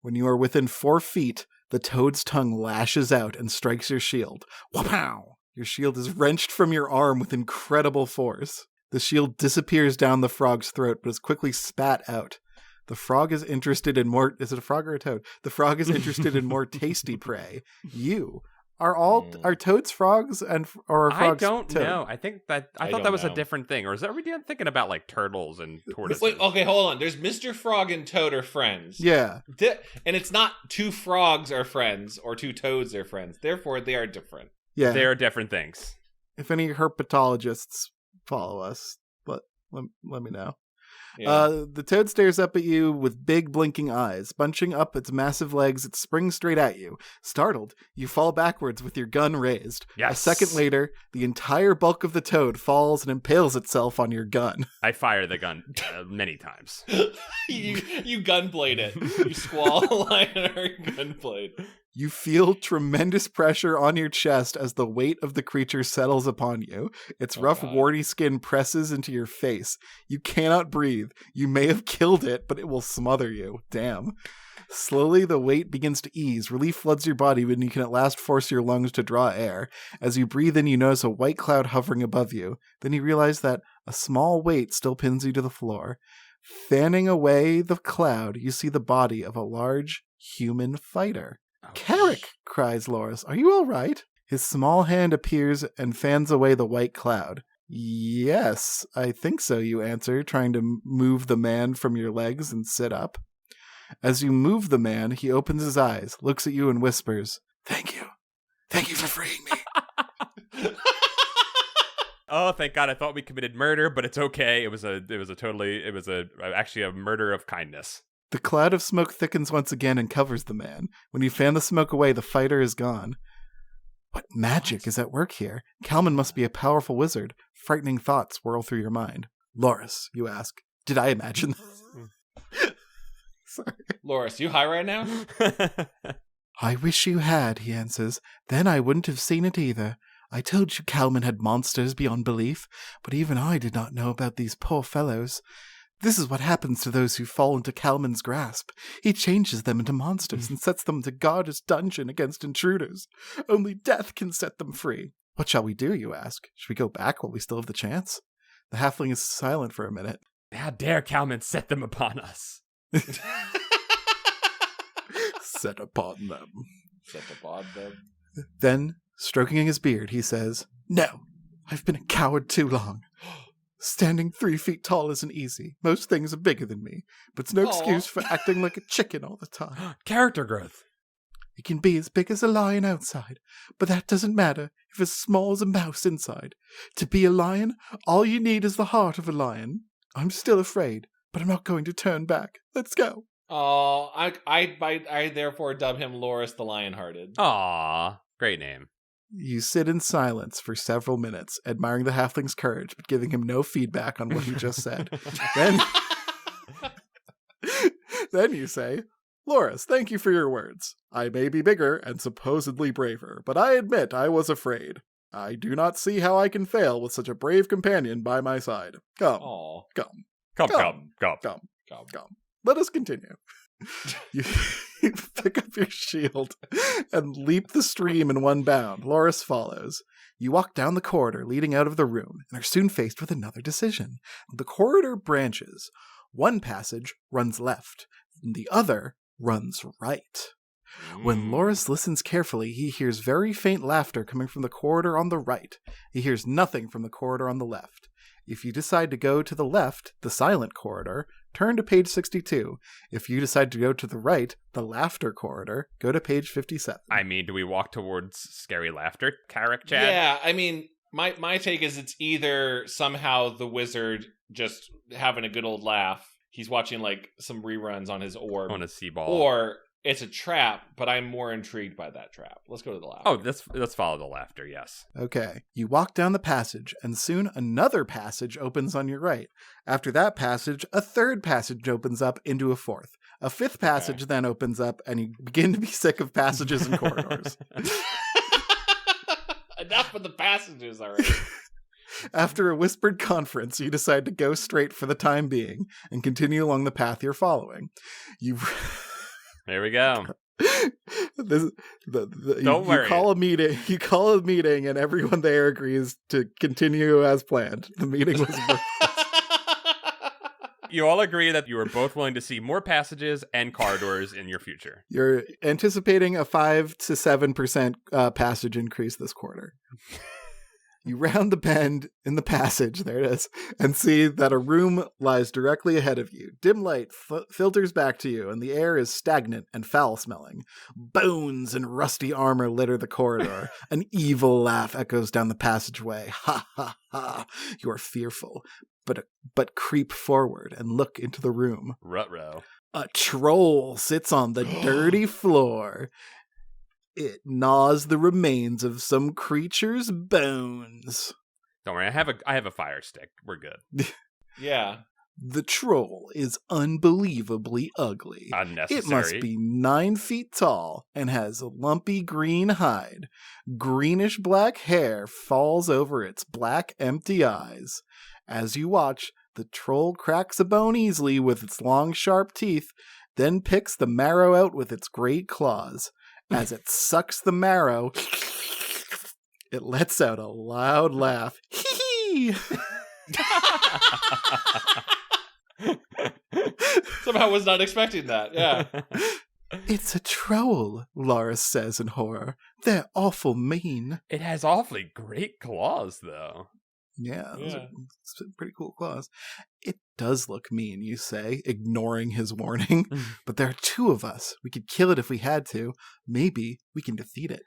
When you are within 4 feet, the toad's tongue lashes out and strikes your shield. Wapow! Your shield is wrenched from your arm with incredible force. The shield disappears down the frog's throat, but is quickly spat out. The frog is interested in more... Is it a frog or a toad? The frog is interested in more tasty prey. You... Are toads frogs or are frogs I don't toad? know. I think that I thought that was a different thing. Or are we thinking about turtles and tortoises? Wait, okay, hold on. There's Mr. Frog and Toad are friends. Yeah. And it's not 2 frogs are friends or 2 toads are friends. Therefore, they are different. Yeah. They are different things. If any herpetologists follow us, let me know. Yeah. The toad stares up at you with big blinking eyes. Bunching up its massive legs, it springs straight at you. Startled, you fall backwards with your gun raised. Yes. A second later, the entire bulk of the toad falls and impales itself on your gun. I fire the gun many times. You gunblade it. You squall liner gunblade. You feel tremendous pressure on your chest as the weight of the creature settles upon you. Its rough, warty skin presses into your face. You cannot breathe. You may have killed it, but it will smother you. Damn. Slowly, the weight begins to ease. Relief floods your body when you can at last force your lungs to draw air. As you breathe in, you notice a white cloud hovering above you. Then you realize that a small weight still pins you to the floor. Fanning away the cloud, you see the body of a large human fighter. Carrick, cries Loris. Are you all right? His small hand appears and fans away the white cloud. Yes, I think so, you answer, trying to move the man from your legs and sit up. As you move the man, he opens his eyes, looks at you and whispers, "Thank you. Thank you for freeing me." Oh, thank God. I thought we committed murder, but it's okay. It was actually a murder of kindness. The cloud of smoke thickens once again and covers the man. When you fan the smoke away, the fighter is gone. What magic is at work here? Kalman must be a powerful wizard. Frightening thoughts whirl through your mind. Loris, you ask, did I imagine this? Sorry. Loris, you high right now? I wish you had, he answers. Then I wouldn't have seen it either. I told you Kalman had monsters beyond belief, but even I did not know about these poor fellows. This is what happens to those who fall into Kalman's grasp. He changes them into monsters and sets them to guard his dungeon against intruders. Only death can set them free. What shall we do, you ask? Should we go back while we still have the chance? The halfling is silent for a minute. How dare Kalman set them upon us? Set upon them. Set upon them. Then, stroking his beard, he says, "No, I've been a coward too long. Standing 3 feet tall isn't easy. Most things are bigger than me, but it's no excuse for acting like a chicken all the time." Character growth. "You can be as big as a lion outside, but that doesn't matter if as small as a mouse inside. To be a lion, all you need is the heart of a lion. I'm still afraid, but I'm not going to turn back. Let's go." Oh, I therefore dub him Loris the Lionhearted. Aw, great name. You sit in silence for several minutes, admiring the halfling's courage, but giving him no feedback on what he just said. Then you say, "Loris, thank you for your words. I may be bigger and supposedly braver, but I admit I was afraid. I do not see how I can fail with such a brave companion by my side. Come. Aw. Come. Come. Let us continue. You pick up your shield and leap the stream in one bound. Loris follows. You walk down the corridor leading out of the room and are soon faced with another decision. The corridor branches. One passage runs left, and the other runs right. When Loris listens carefully, he hears very faint laughter coming from the corridor on the right. He hears nothing from the corridor on the left. If you decide to go to the left, the silent corridor, turn to page 62. If you decide to go to the right, the laughter corridor, go to page 57. I mean, do we walk towards scary laughter, Carrick, Chad? Yeah, I mean, my take is it's either somehow the wizard just having a good old laugh. He's watching like some reruns on his orb. On a sea ball. Or it's a trap, but I'm more intrigued by that trap. Let's go to the laughter. Oh, let's follow the laughter, yes. Okay. You walk down the passage, and soon another passage opens on your right. After that passage, a third passage opens up into a fourth. A fifth passage then opens up, and you begin to be sick of passages and corridors. Enough of the passages already. After a whispered conference, you decide to go straight for the time being and continue along the path you're following. Here we go. Don't worry. You call a meeting, and everyone there agrees to continue as planned. The meeting was. You all agree that you are both willing to see more passages and corridors in your future. You're anticipating a 5 to 7% passage increase this quarter. You round the bend in the passage, there it is, and see that a room lies directly ahead of you. Dim light filters back to you, and the air is stagnant and foul-smelling. Bones and rusty armor litter the corridor. An evil laugh echoes down the passageway. Ha, ha, ha. You are fearful, but creep forward and look into the room. Ruh-roh. A troll sits on the dirty floor. It gnaws the remains of some creature's bones. Don't worry, I have a fire stick. We're good. Yeah. The troll is unbelievably ugly. Unnecessary. It must be 9 feet tall and has a lumpy green hide. Greenish black hair falls over its black empty eyes. As you watch, the troll cracks a bone easily with its long sharp teeth, then picks the marrow out with its great claws. As it sucks the marrow, it lets out a loud laugh. Hee Somehow was not expecting that. Yeah. It's a troll, Loris says in horror. They're awful mean. It has awfully great claws, though. Yeah, those are pretty cool claws. It does look mean, you say, ignoring his warning. But there are 2 of us. We could kill it if we had to. Maybe we can defeat it.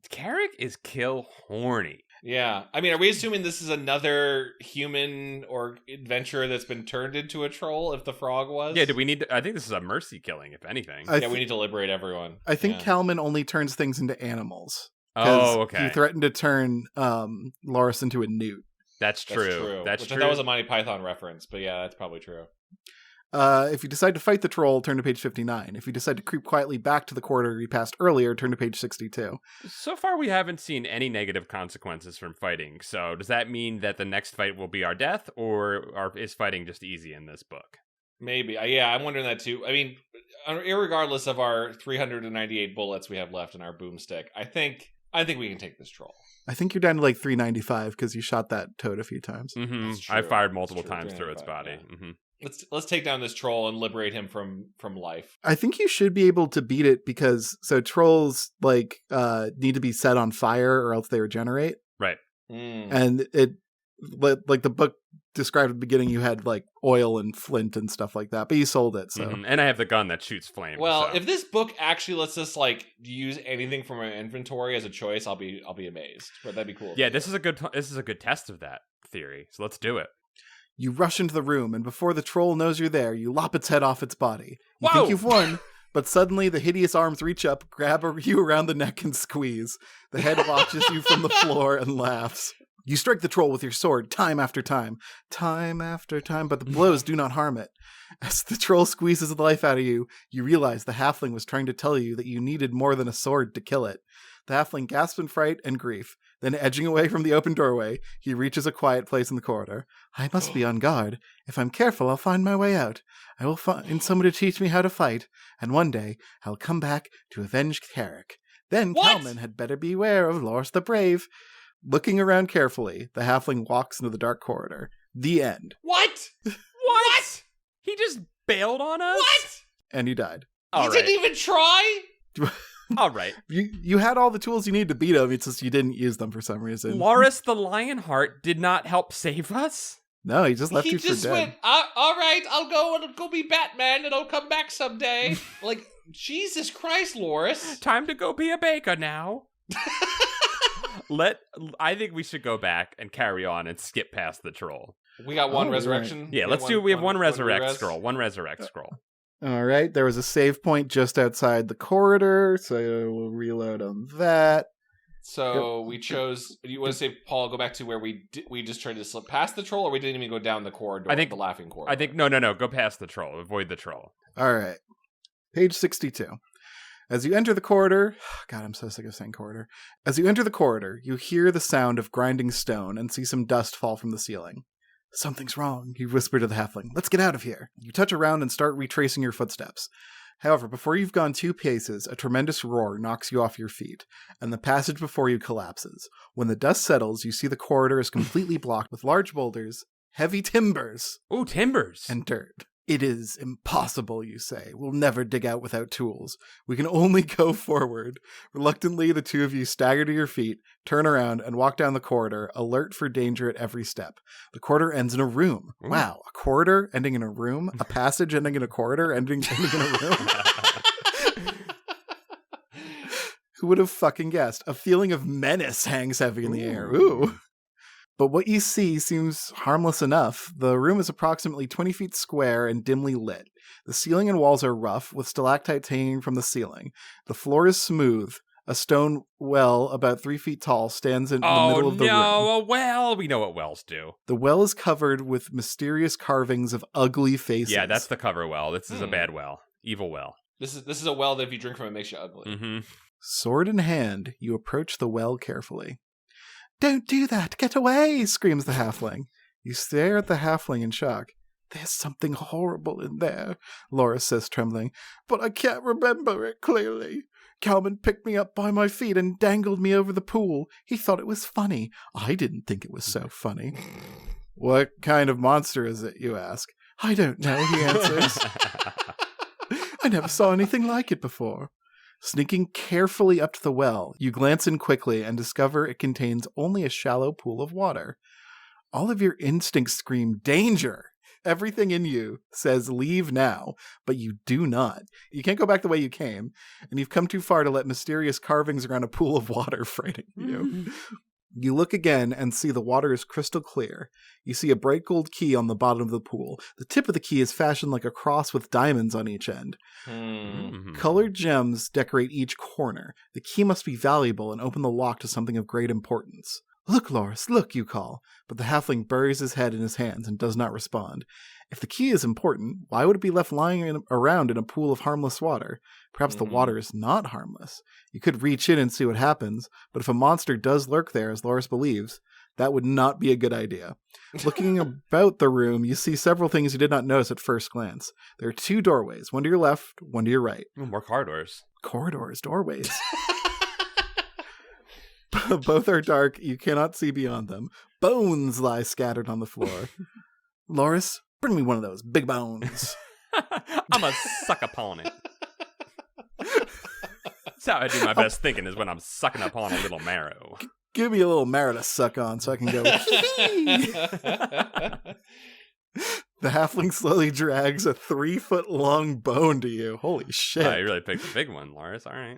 Carrick is kill horny. Yeah. I mean, are we assuming this is another human or adventurer that's been turned into a troll, if the frog was? Yeah, do we need to, I think this is a mercy killing, if anything. We need to liberate everyone. I think Kalman only turns things into animals. Oh, okay. He threatened to turn Loris into a newt. That's true. I thought that was a Monty Python reference, but yeah, that's probably true. If you decide to fight the troll, turn to page 59. If you decide to creep quietly back to the corridor you passed earlier, turn to page 62. So far, we haven't seen any negative consequences from fighting. So does that mean that the next fight will be our death, or is fighting just easy in this book? Maybe. Yeah, I'm wondering that too. I mean, irregardless of our 398 bullets we have left in our boomstick, I think we can take this troll. I think you're down to like 395 because you shot that toad a few times. Mm-hmm. I fired multiple times through its body. Yeah. Mm-hmm. Let's take down this troll and liberate him from life. I think you should be able to beat it because trolls like need to be set on fire or else they regenerate. Right. And it like the book described at the beginning, you had like oil and flint and stuff like that, but you sold it. So and I have the gun that shoots flame. Well, if this book actually lets us like use anything from our inventory as a choice, I'll be amazed. But that'd be cool. Yeah, this is a good test of that theory. So let's do it. You rush into the room, and before the troll knows you're there, you lop its head off its body. You think you've won, but suddenly the hideous arms reach up, grab you around the neck, and squeeze. The head watches you from the floor and laughs. You strike the troll with your sword time after time, but the blows do not harm it. As the troll squeezes the life out of you, you realize the halfling was trying to tell you that you needed more than a sword to kill it. The halfling gasps in fright and grief. Then, edging away from the open doorway, he reaches a quiet place in the corridor. I must be on guard. If I'm careful, I'll find my way out. I will find someone to teach me how to fight, and one day I'll come back to avenge Carrick. Then Kalman had better beware of Loris the Brave. Looking around carefully, the halfling walks into the dark corridor. The end. What? What? He just bailed on us? What? And he died. You didn't even try? All right. You had all the tools you need to beat him, it's just you didn't use them for some reason. Loris the Lionheart did not help save us? No, he just left you for dead. He just went, all right, I'll go be Batman and I'll come back someday. Like, Jesus Christ, Loris. Time to go be a baker now. I think we should go back and carry on and skip past the troll. We got one resurrection. Right. Yeah, we have one resurrect scroll. One resurrect scroll. All right, there was a save point just outside the corridor, so we'll reload on that. So we chose. You want to say, Paul, go back to where we just tried to slip past the troll, or we didn't even go down the corridor? The laughing corridor. I think no. Go past the troll. Avoid the troll. All right, page 62. As you enter the corridor, God, I'm so sick of saying corridor. As you enter the corridor, you hear the sound of grinding stone and see some dust fall from the ceiling. Something's wrong, you whisper to the halfling. Let's get out of here. You touch around and start retracing your footsteps. However, before you've gone 2 paces, a tremendous roar knocks you off your feet, and the passage before you collapses. When the dust settles, you see the corridor is completely blocked with large boulders, heavy timbers. Ooh, timbers. And dirt. It is impossible, you say. We'll never dig out without tools. We can only go forward. Reluctantly, the two of you stagger to your feet, turn around, and walk down the corridor, alert for danger at every step. The corridor ends in a room. Ooh. Wow, a corridor ending in a room? A passage ending in a corridor ending in a room? Who would have fucking guessed? A feeling of menace hangs heavy in the air. Ooh. But what you see seems harmless enough. The room is approximately 20 feet square and dimly lit. The ceiling and walls are rough, with stalactites hanging from the ceiling. The floor is smooth. A stone well about 3 feet tall stands in the middle of the room. Oh, no, a well! We know what wells do. The well is covered with mysterious carvings of ugly faces. Yeah, that's the cover well. This is a bad well. Evil well. This is a well that if you drink from it makes you ugly. Mm-hmm. Sword in hand, you approach the well carefully. Don't do that! Get away! Screams the halfling. You stare at the halfling in shock. There's something horrible in there, Loris says, trembling. But I can't remember it clearly. Kalman picked me up by my feet and dangled me over the pool. He thought it was funny. I didn't think it was so funny. What kind of monster is it, you ask? I don't know, he answers. I never saw anything like it before. Sneaking carefully up to the well, you glance in quickly and discover it contains only a shallow pool of water. All of your instincts scream danger. Everything in you says leave now, but you do not. You can't go back the way you came, and you've come too far to let mysterious carvings around a pool of water frighten you. You look again and see the water is crystal clear. You see a bright gold key on the bottom of the pool. The tip of the key is fashioned like a cross with diamonds on each end. Colored gems decorate each corner. The key must be valuable and open the lock to something of great importance. Look, Loris, look, you call. But the halfling buries his head in his hands and does not respond. If the key is important, why would it be left lying around in a pool of harmless water? Perhaps the water is not harmless. You could reach in and see what happens, but if a monster does lurk there, as Loris believes, that would not be a good idea. Looking about the room, you see several things you did not notice at first glance. There are 2 doorways, one to your left, one to your right. More corridors. Corridors, doorways. Both are dark. You cannot see beyond them. Bones lie scattered on the floor. Loris, bring me one of those big bones. I'm going to suck upon it. That's how I do my best thinking, is when I'm sucking upon a little marrow. Give me a little marrow to suck on so I can go. The halfling slowly drags a 3-foot-long bone to you. Holy shit. Oh, you really picked a big one, Loris. All right.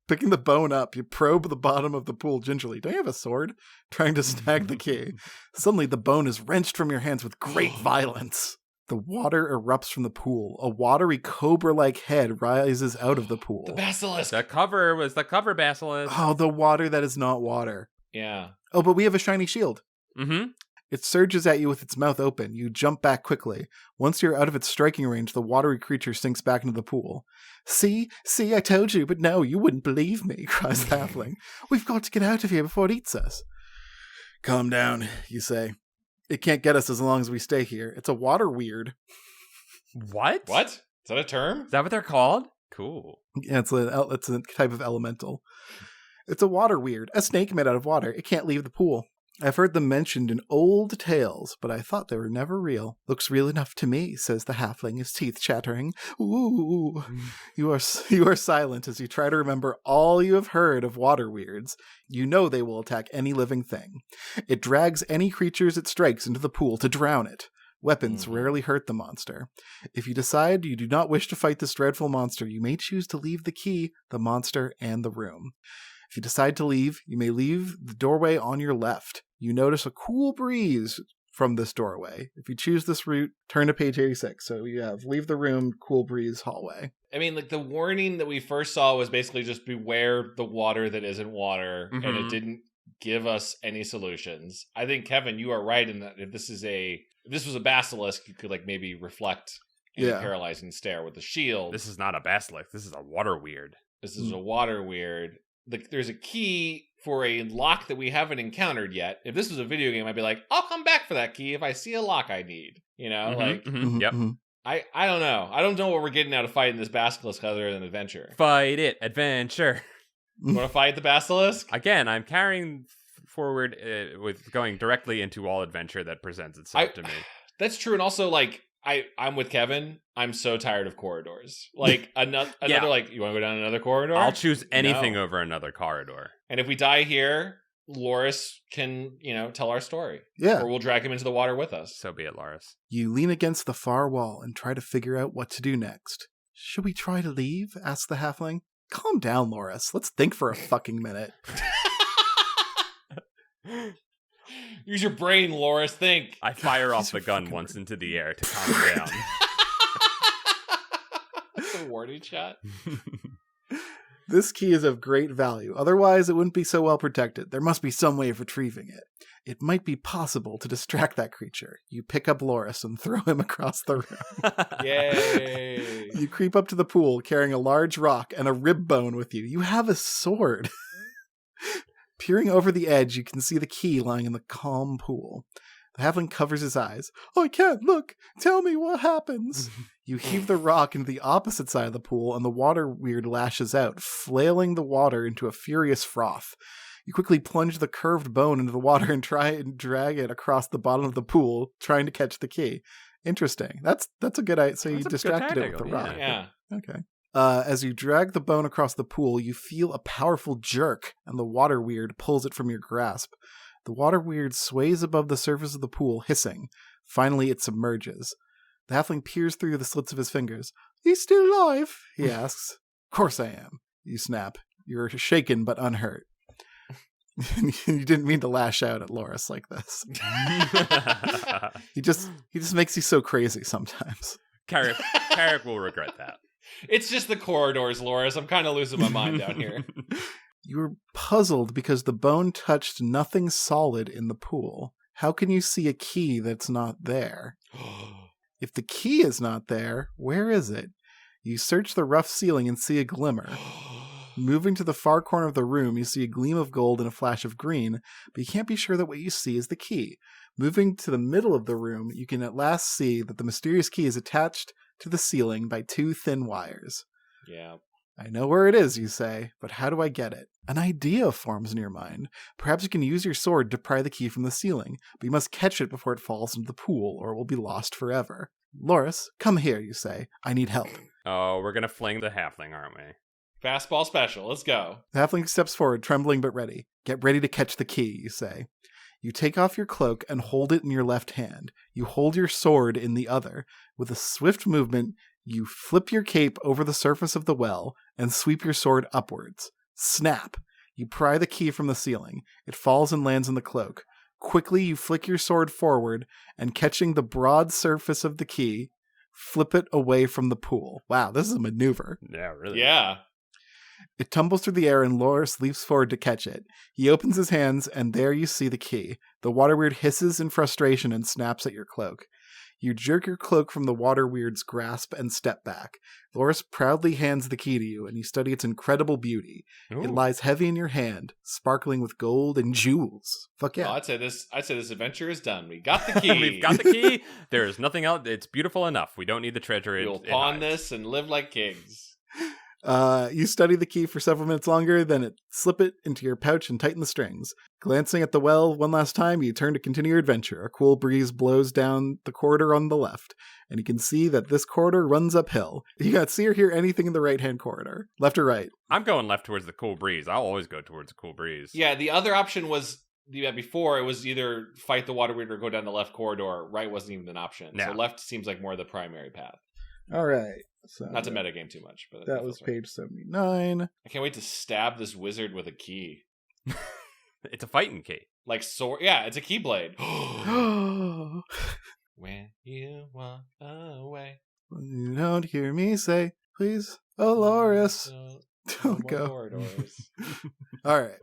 Picking the bone up, you probe the bottom of the pool gingerly. Don't you have a sword? Trying to snag the key. Suddenly, the bone is wrenched from your hands with great violence. The water erupts from the pool. A watery cobra-like head rises out of the pool. The basilisk. The cover was the cover basilisk. Oh, the water that is not water. Yeah. Oh, but we have a shiny shield. Mm-hmm. It surges at you with its mouth open. You jump back quickly. Once you're out of its striking range, the watery creature sinks back into the pool. See, I told you, but no, you wouldn't believe me, cries the halfling. We've got to get out of here before it eats us. Calm down, you say. It can't get us as long as we stay here. It's a water weird. What? What? Is that a term? Is that what they're called? Cool. Yeah, it's a type of elemental. It's a water weird, a snake made out of water. It can't leave the pool. I've heard them mentioned in old tales, but I thought they were never real. Looks real enough to me, says the halfling, his teeth chattering. Ooh. You are silent as you try to remember all you have heard of water weirds. You know they will attack any living thing. It drags any creatures it strikes into the pool to drown it. Weapons rarely hurt the monster. If you decide you do not wish to fight this dreadful monster, you may choose to leave the key, the monster, and the room. If you decide to leave, you may leave the doorway on your left. You notice a cool breeze from this doorway. If you choose this route, turn to page 86. So you have leave the room, cool breeze, hallway. I mean, like, the warning that we first saw was basically just beware the water that isn't water, and it didn't give us any solutions. I think, Kevin, you are right in that if this was a basilisk, you could, like, maybe reflect any paralyzing stare with the shield. This is not a basilisk. This is a water weird. This is a water weird. There's a key for a lock that we haven't encountered yet. If this was a video game, I'd be like, I'll come back for that key if I see a lock I need. You know, Yep. I don't know. I don't know what we're getting out of fighting this basilisk other than adventure. Fight it, adventure. You want to fight the basilisk? Again, I'm carrying forward with going directly into all adventure that presents itself to me. That's true, and also, like, I'm with Kevin. I'm so tired of corridors. Like, another like, you want to go down another corridor? I'll choose anything over another corridor. And if we die here, Loris can, tell our story. Yeah. Or we'll drag him into the water with us. So be it, Loris. You lean against the far wall and try to figure out what to do next. Should we try to leave? Asks the halfling. Calm down, Loris. Let's think for a fucking minute. Use your brain, Loris. Think. I fire off the gun once into the air to calm him down. That's a warning shot. This key is of great value. Otherwise, it wouldn't be so well protected. There must be some way of retrieving it. It might be possible to distract that creature. You pick up Loris and throw him across the room. Yay! You creep up to the pool carrying a large rock and a rib bone with you. You have a sword. Peering over the edge, you can see the key lying in the calm pool. The halfling covers his eyes. I can't look. Tell me what happens. You heave the rock into the opposite side of the pool, and the water weird lashes out, flailing the water into a furious froth. You quickly plunge the curved bone into the water and try and drag it across the bottom of the pool, trying to catch the key. Interesting. That's a good idea. So you distracted it with the rock. Yeah. Okay. As you drag the bone across the pool, you feel a powerful jerk, and the water weird pulls it from your grasp. The water weird sways above the surface of the pool, hissing. Finally, it submerges. The halfling peers through the slits of his fingers. "You still alive?" he asks. "Of course I am," you snap. You're shaken but unhurt. You didn't mean to lash out at Loris like this. He just makes you so crazy sometimes. Carrick will regret that. It's just the corridors, Loris. I'm kind of losing my mind down here. You were puzzled because the bone touched nothing solid in the pool. How can you see a key that's not there? If the key is not there, where is it? You search the rough ceiling and see a glimmer. Moving to the far corner of the room, you see a gleam of gold and a flash of green, but you can't be sure that what you see is the key. Moving to the middle of the room, you can at last see that the mysterious key is attached to the ceiling by 2 thin wires. Yeah. I know where it is, you say, but how do I get it? An idea forms in your mind. Perhaps you can use your sword to pry the key from the ceiling, but you must catch it before it falls into the pool, or it will be lost forever. Loris, come here, you say. I need help. Oh, we're gonna fling the halfling, aren't we? Fastball special. Let's go. The halfling steps forward, trembling but ready. Get ready to catch the key, you say. You take off your cloak and hold it in your left hand. You hold your sword in the other. With a swift movement, you flip your cape over the surface of the well and sweep your sword upwards. Snap! You pry the key from the ceiling. It falls and lands in the cloak. Quickly, you flick your sword forward and, catching the broad surface of the key, flip it away from the pool. Wow, this is a maneuver. Yeah, really. Yeah. It tumbles through the air and Loris leaps forward to catch it. He opens his hands and there you see the key. The water weird hisses in frustration and snaps at your cloak. You jerk your cloak from the water weird's grasp and step back. Loris proudly hands the key to you, and you study its incredible beauty. Ooh. It lies heavy in your hand, sparkling with gold and jewels. Fuck yeah. Oh, I'd say this adventure is done. We got the key. We've got the key. There is nothing else. It's beautiful enough. We don't need the treasure. We'll pawn this and live like kings. You study the key for several minutes longer, then slip it into your pouch and tighten the strings. Glancing at the well one last time, you turn to continue your adventure. A cool breeze blows down the corridor on the left, and you can see that this corridor runs uphill. You can't see or hear anything in the right-hand corridor. Left or right? I'm going left towards the cool breeze. I'll always go towards the cool breeze. Yeah, the other option was, before, it was either fight the water weird or go down the left corridor. Right wasn't even an option. No. So left seems like more the primary path. All right. So Not to metagame too much, but that was page 79. I can't wait to stab this wizard with a key. It's a fighting key. Like sword. Yeah, it's a keyblade. When you walk away. You don't hear me say, please, oh, Loris, don't go. Corridors. All right.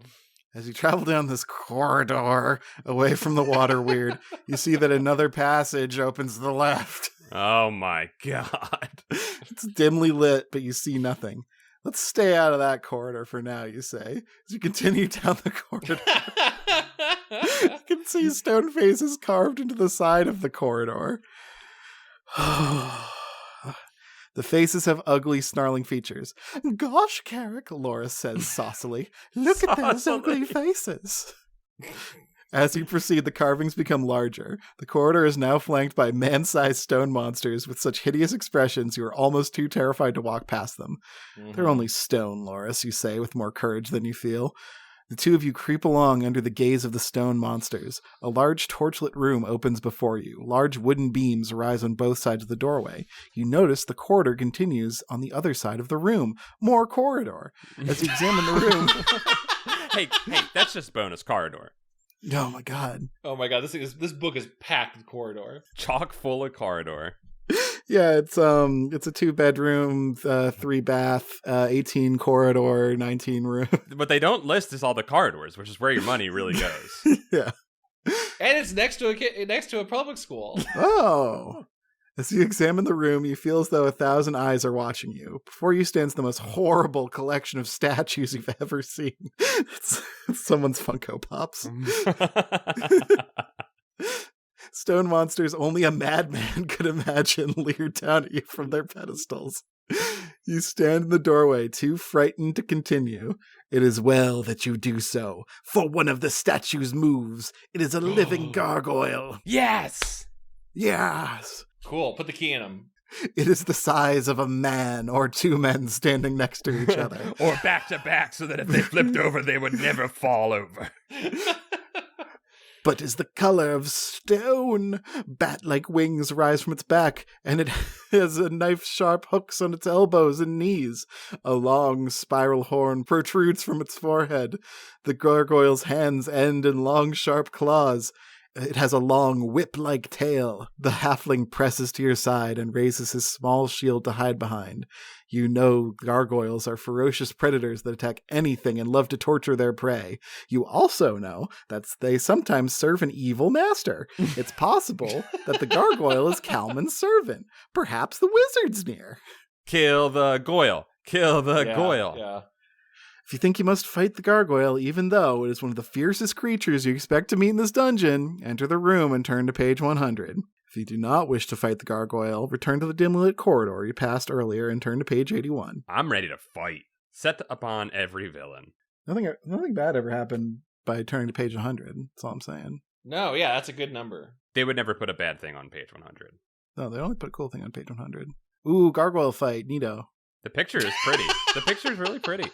As you travel down this corridor away from the water weird, you see that another passage opens to the left. Oh my god. It's dimly lit, but you see nothing. Let's stay out of that corridor for now, you say. As you continue down the corridor, you can see stone faces carved into the side of the corridor. The faces have ugly, snarling features. Gosh, Carrick, Loris says saucily. Look at those ugly faces. As you proceed, the carvings become larger. The corridor is now flanked by man-sized stone monsters with such hideous expressions you are almost too terrified to walk past them. Mm-hmm. They're only stone, Loris, you say with more courage than you feel. The two of you creep along under the gaze of the stone monsters. A large torchlit room opens before you. Large wooden beams rise on both sides of the doorway. You notice the corridor continues on the other side of the room. More corridor. As you examine the room... Hey, that's just bonus corridor. Oh my god. This book is packed with corridor. Chock full of corridor. Yeah, it's a 2-bedroom, 3-bath, 18 corridor, 19 room. But they don't list as all the corridors, which is where your money really goes. Yeah. And it's next to a public school. Oh. As you examine the room, you feel as though 1,000 eyes are watching you. Before you stands the most horrible collection of statues you've ever seen. It's someone's Funko Pops. Stone monsters only a madman could imagine leer down at you from their pedestals. You stand in the doorway, too frightened to continue. It is well that you do so, for one of the statues moves. It is a living gargoyle. Yes! Yes! Cool, put the key in him. It is the size of a man or two men standing next to each other. Or back to back, so that if they flipped over, they would never fall over. But is the color of stone. Bat-like wings rise from its back, and it has knife-sharp hooks on its elbows and knees. A long spiral horn protrudes from its forehead. The gargoyle's hands end in long, sharp claws. It has a long whip-like tail. The halfling presses to your side and raises his small shield to hide behind. You know gargoyles are ferocious predators that attack anything and love to torture their prey. You also know that they sometimes serve an evil master. It's possible that the gargoyle is Kalman's servant. Perhaps the wizard's near. Kill the goyle. Kill the goyle. Yeah. If you think you must fight the gargoyle, even though it is one of the fiercest creatures you expect to meet in this dungeon, enter the room and turn to page 100. If you do not wish to fight the gargoyle, return to the dimly lit corridor you passed earlier and turn to page 81. I'm ready to fight. Set upon every villain. Nothing bad ever happened by turning to page 100. That's all I'm saying. No, yeah, that's a good number. They would never put a bad thing on page 100. No, they only put a cool thing on page 100. Ooh, gargoyle fight, neato. The picture is pretty. The picture is really pretty.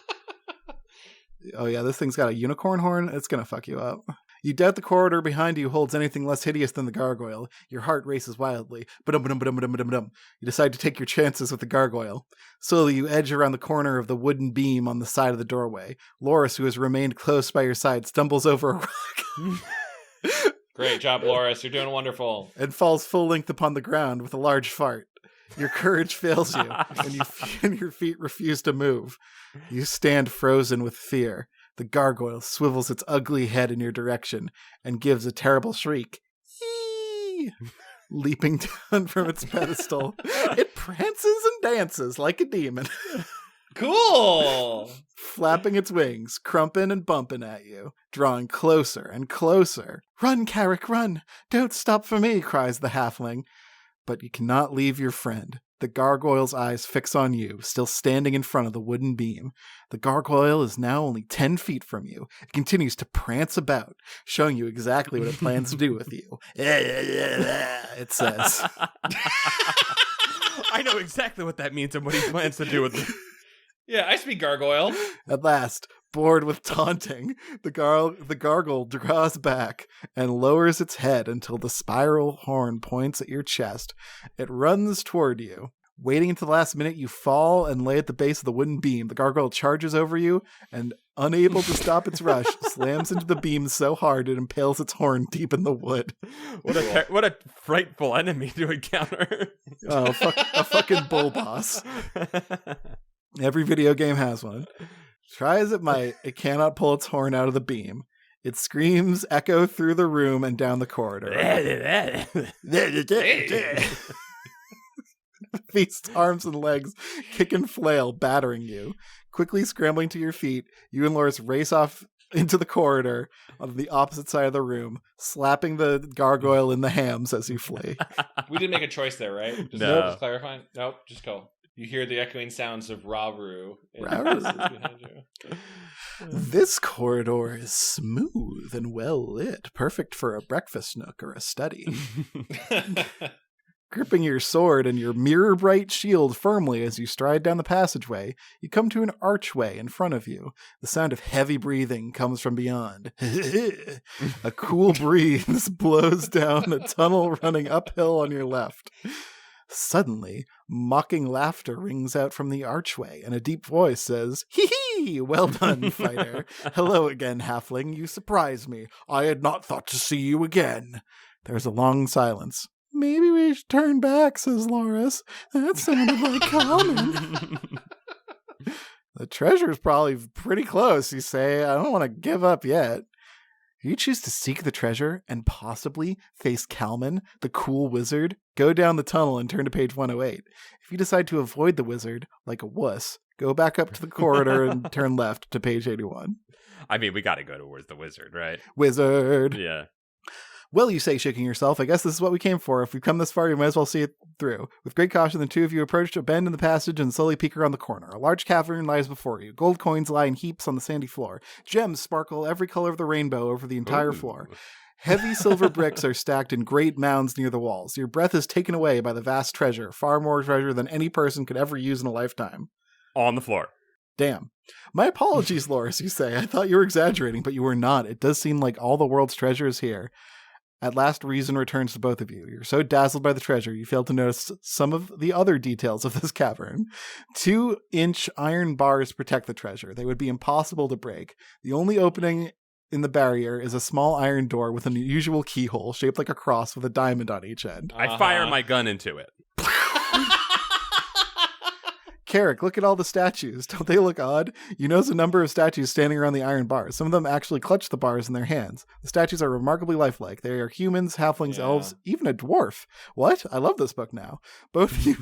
Oh yeah, this thing's got a unicorn horn. It's gonna fuck you up. You doubt the corridor behind you holds anything less hideous than the gargoyle. Your heart races wildly. You decide to take your chances with the gargoyle. Slowly you edge around the corner of the wooden beam on the side of the doorway. Loris, who has remained close by your side, stumbles over a rock. Great job, Loris. You're doing wonderful. And falls full length upon the ground with a large fart. Your courage fails you, and your feet refuse to move. You stand frozen with fear. The gargoyle swivels its ugly head in your direction and gives a terrible shriek. Eee! Leaping down from its pedestal, it prances and dances like a demon. Cool! Flapping its wings, crumping and bumping at you, drawing closer and closer. Run, Carrick, run! Don't stop for me, cries the halfling. But you cannot leave your friend. The gargoyle's eyes fix on you, still standing in front of the wooden beam. The gargoyle is now only 10 feet from you. It continues to prance about, showing you exactly what it plans to do with you. It says. I know exactly what that means and what he plans to do with it. Yeah, I speak gargoyle. At last, bored with taunting, the gargoyle draws back and lowers its head until the spiral horn points at your chest. It runs toward you. Waiting until the last minute, you fall and lay at the base of the wooden beam. The gargoyle charges over you and, unable to stop its rush, slams into the beam so hard it impales its horn deep in the wood. What a frightful enemy to encounter. Oh, a fucking bull boss. Every video game has one. Try as it might, it cannot pull its horn out of the beam. Its screams echo through the room and down the corridor. Feet's arms and legs kick and flail, battering you. Quickly scrambling to your feet, you and Loris race off into the corridor on the opposite side of the room, slapping the gargoyle in the hams as you flee. We didn't make a choice there, right? Just clarifying. Nope, just go. You hear the echoing sounds of Rauru behind you. This corridor is smooth and well lit, perfect for a breakfast nook or a study. Gripping your sword and your mirror-bright shield firmly as you stride down the passageway, you come to an archway in front of you. The sound of heavy breathing comes from beyond. A cool breeze blows down a tunnel running uphill on your left. Suddenly, mocking laughter rings out from the archway, and a deep voice says, "Hee-hee! Well done, fighter. Hello again, halfling. You surprise me. I had not thought to see you again." There's a long silence. "Maybe we should turn back," says Loris. "That sounded like Common." The treasure's probably pretty close, you say. I don't want to give up yet. You choose to seek the treasure and possibly face Kalman, the cool wizard. Go down the tunnel and turn to page 108. If you decide to avoid the wizard, like a wuss, go back up to the corridor and turn left to page 81. I mean, we got to go towards the wizard, right? Wizard. Yeah. Well, you say, shaking yourself, I guess this is what we came for. If we've come this far, you might as well see it through. With great caution, the two of you approach a bend in the passage and slowly peek around the corner. A large cavern lies before you. Gold coins lie in heaps on the sandy floor. Gems sparkle every color of the rainbow over the entire floor. Heavy silver bricks are stacked in great mounds near the walls. Your breath is taken away by the vast treasure, far more treasure than any person could ever use in a lifetime. On the floor. Damn. My apologies, Loris, you say. I thought you were exaggerating, but you were not. It does seem like all the world's treasure is here. At last, reason returns to both of you. You're so dazzled by the treasure, you fail to notice some of the other details of this cavern. 2-inch iron bars protect the treasure. They would be impossible to break. The only opening in the barrier is a small iron door with an unusual keyhole shaped like a cross with a diamond on each end. I fire my gun into it. Carrick, look at all the statues. Don't they look odd? You notice a number of statues standing around the iron bars. Some of them actually clutch the bars in their hands. The statues are remarkably lifelike. They are humans, halflings, elves, even a dwarf. What? I love this book now. Both of you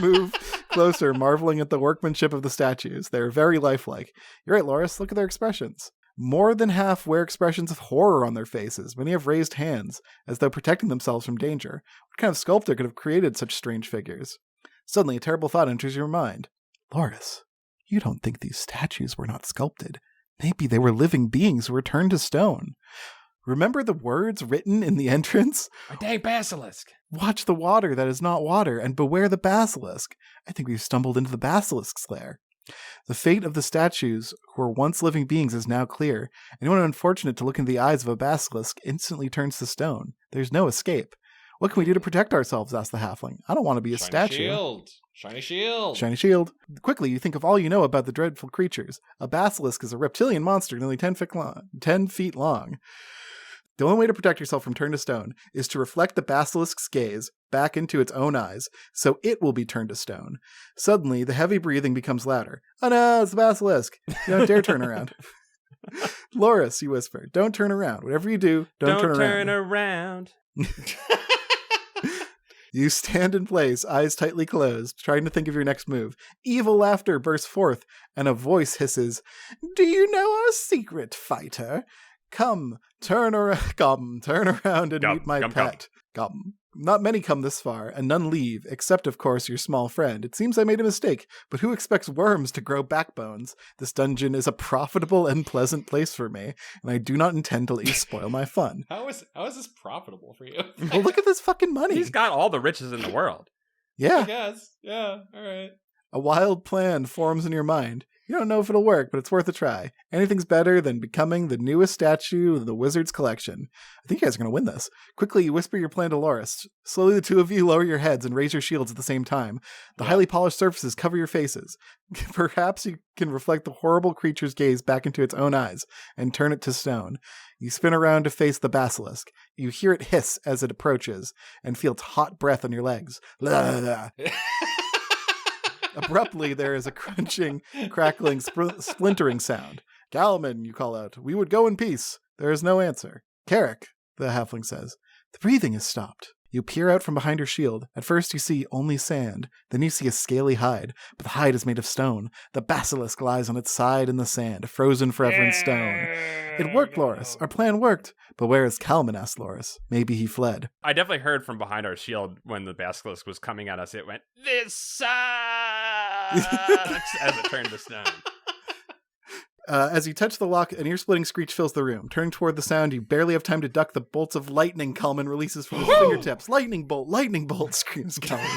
move closer, marveling at the workmanship of the statues. They are very lifelike. You're right, Loris. Look at their expressions. More than half wear expressions of horror on their faces. Many have raised hands, as though protecting themselves from danger. What kind of sculptor could have created such strange figures? Suddenly, a terrible thought enters your mind. Loris, you don't think these statues were not sculpted. Maybe they were living beings who were turned to stone. Remember the words written in the entrance? A dang basilisk. Watch the water that is not water, and beware the basilisk. I think we've stumbled into the basilisk's lair. The fate of the statues who were once living beings is now clear. Anyone unfortunate to look into the eyes of a basilisk instantly turns to stone. There's no escape. What can we do to protect ourselves? Asked the halfling. I don't want to be a statue. Shiny shield. Shiny shield. Quickly, you think of all you know about the dreadful creatures. A basilisk is a reptilian monster nearly 10 feet long. The only way to protect yourself from turn to stone is to reflect the basilisk's gaze back into its own eyes, so it will be turned to stone. Suddenly, the heavy breathing becomes louder. Oh no, it's the basilisk. You don't dare turn around. Loris, you whisper, don't turn around. Whatever you do, don't turn around. You stand in place, eyes tightly closed, trying to think of your next move. Evil laughter bursts forth, and a voice hisses, "Do you know our secret, fighter? Come, turn around and meet my pet. Come. Not many come this far, and none leave, except, of course, your small friend. It seems I made a mistake, but who expects worms to grow backbones? This dungeon is a profitable and pleasant place for me, and I do not intend to let you spoil my fun." How is this profitable for you? Well, look at this fucking money. He's got all the riches in the world. Yeah. I guess. Yeah, all right. A wild plan forms in your mind. You don't know if it'll work, but it's worth a try. Anything's better than becoming the newest statue of the wizard's collection. I think you guys are going to win this. Quickly, you whisper your plan to Loris. Slowly, the two of you lower your heads and raise your shields at the same time. The highly polished surfaces cover your faces. Perhaps you can reflect the horrible creature's gaze back into its own eyes and turn it to stone. You spin around to face the basilisk. You hear it hiss as it approaches and feel its hot breath on your legs. Abruptly, there is a crunching, crackling, splintering sound. "Galman," you call out, "we would go in peace." There is no answer. "Carrick," the halfling says, "the breathing has stopped." You peer out from behind your shield. At first you see only sand. Then you see a scaly hide, but the hide is made of stone. The basilisk lies on its side in the sand, frozen forever in stone. "It worked, Loris. Our plan worked. But where is Kalman?" asked Loris. "Maybe he fled." I definitely heard from behind our shield when the basilisk was coming at us. It went, "This sucks," as it turned to stone. As you touch the lock, an ear-splitting screech fills the room. Turning toward the sound, you barely have time to duck the bolts of lightning Kalman releases from his fingertips. Lightning bolt, screams Kalman.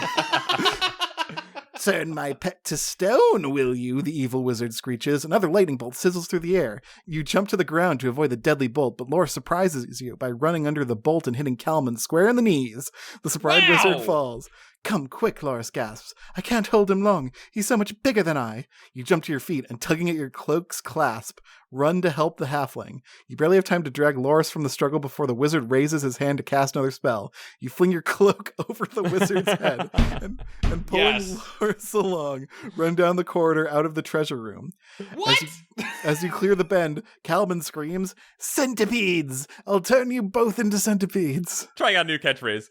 "Turn my pet to stone, will you?" the evil wizard screeches. Another lightning bolt sizzles through the air. You jump to the ground to avoid the deadly bolt, but Loris surprises you by running under the bolt and hitting Kalman square in the knees. The surprised wizard falls. "Come quick," Loris gasps. "I can't hold him long. He's so much bigger than I." You jump to your feet and, tugging at your cloak's clasp, run to help the halfling. You barely have time to drag Loris from the struggle before the wizard raises his hand to cast another spell. You fling your cloak over the wizard's head and pulling Loris along, run down the corridor out of the treasure room. What? As you clear the bend, Kalman screams, "Centipedes! I'll turn you both into centipedes." Trying out a new catchphrase.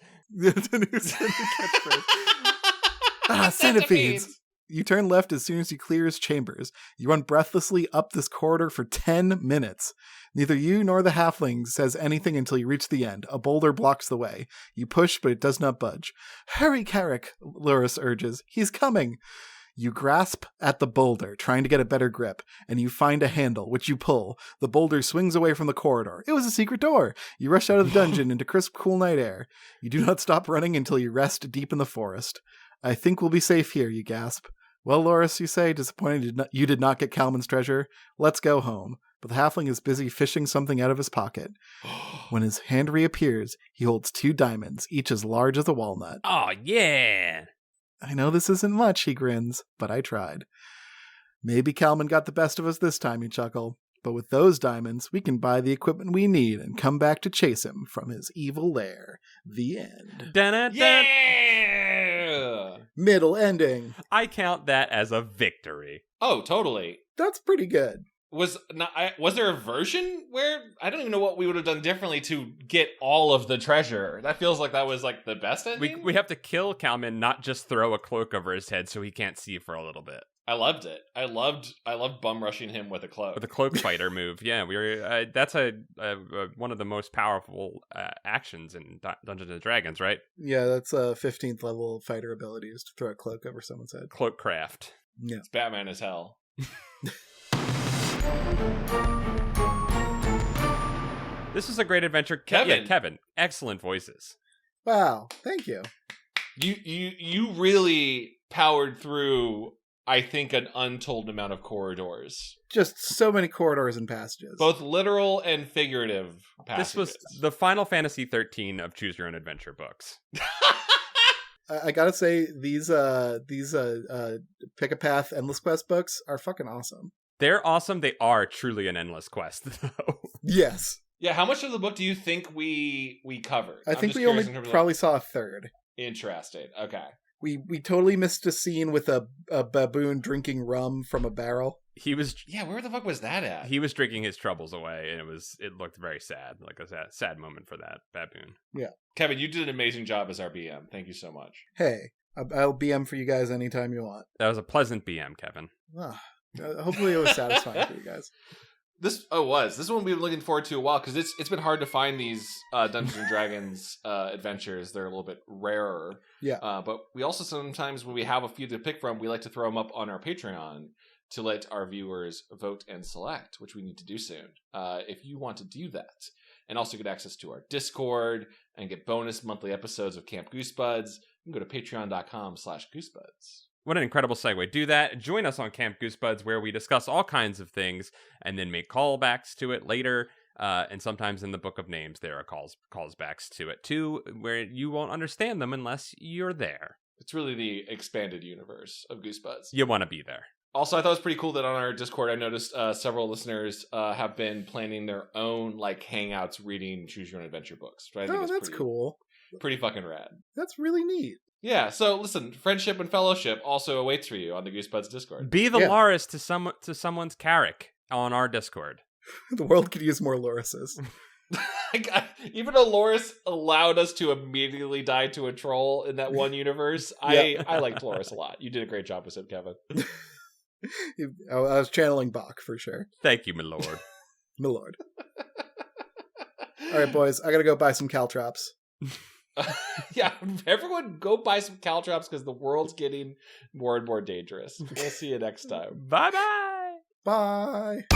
Centipedes. You turn left as soon as you clear his chambers. You run breathlessly up this corridor for 10 minutes. Neither you nor the halfling says anything until you reach the end. A boulder blocks the way. You push, but it does not budge. "Hurry, Carrick," Loris urges. "He's coming." You grasp at the boulder, trying to get a better grip, and you find a handle, which you pull. The boulder swings away from the corridor. It was a secret door. You rush out of the dungeon into crisp, cool night air. You do not stop running until you rest deep in the forest. "I think we'll be safe here," you gasp. "Well, Loris," you say, disappointed you did not get Kalman's treasure. "Let's go home." But the halfling is busy fishing something out of his pocket. When his hand reappears, he holds 2 diamonds, each as large as a walnut. "Oh, yeah." "I know this isn't much," he grins, "but I tried." "Maybe Kalman got the best of us this time," you chuckle. "But with those diamonds, we can buy the equipment we need and come back to chase him from his evil lair." The end. Dun-dun-dun. Yeah! Middle ending. I count that as a victory. Oh, totally. That's pretty good. Was there a version where I don't even know what we would have done differently to get all of the treasure? That feels like that was like the best ending. We have to kill Kalman, not just throw a cloak over his head so he can't see for a little bit. I loved it. I loved bum rushing him with a cloak. With a cloak fighter move. Yeah, that's one of the most powerful actions in Dungeons and Dragons, right? Yeah, that's a 15th level fighter ability, is to throw a cloak over someone's head. Cloak craft. Yeah. It's Batman as hell. This is a great adventure. Kevin. Excellent voices. Wow, thank you. You really powered through, I think, an untold amount of corridors. Just so many corridors and passages. Both literal and figurative passages. This was the Final Fantasy 13 of Choose Your Own Adventure books. I gotta say, these Pick a Path Endless Quest books are fucking awesome. They're awesome. They are truly an endless quest, though. Yes. Yeah, how much of the book do you think we covered? I think we only probably saw a third. Interesting. Okay. We totally missed a scene with a baboon drinking rum from a barrel. Yeah, where the fuck was that at? He was drinking his troubles away, and it looked very sad, like a sad moment for that baboon. Yeah. Kevin, you did an amazing job as our BM. Thank you so much. Hey, I'll BM for you guys anytime you want. That was a pleasant BM, Kevin. Hopefully it was satisfying for you guys. This one we've been looking forward to a while because it's been hard to find these Dungeons and Dragons adventures. They're a little bit rarer. Yeah. But we also sometimes, when we have a few to pick from, we like to throw them up on our Patreon to let our viewers vote and select, which we need to do soon. If you want to do that, and also get access to our Discord and get bonus monthly episodes of Camp Goosebuds, you can go to patreon.com/goosebuds. What an incredible segue. Do that. Join us on Camp Goosebuds, where we discuss all kinds of things and then make callbacks to it later. And sometimes in the Book of Names, there are callbacks to it too, where you won't understand them unless you're there. It's really the expanded universe of Goosebuds. You want to be there. Also, I thought it was pretty cool that on our Discord, I noticed several listeners have been planning their own hangouts reading Choose Your Own Adventure books. Right? Oh, that's cool. Pretty fucking rad. That's really neat. Yeah, so listen, friendship and fellowship also awaits for you on the Goosebuds Discord. Be the Loris to someone's Carrick on our Discord. The world could use more Lorises. Even though Loris allowed us to immediately die to a troll in that one universe, I liked Loris a lot. You did a great job with him, Kevin. I was channeling Bach for sure. Thank you, my lord. My lord. All right, boys, I gotta go buy some caltrops. Yeah, everyone go buy some caltrops because the world's getting more and more dangerous. We'll see you next time. Bye-bye. Bye.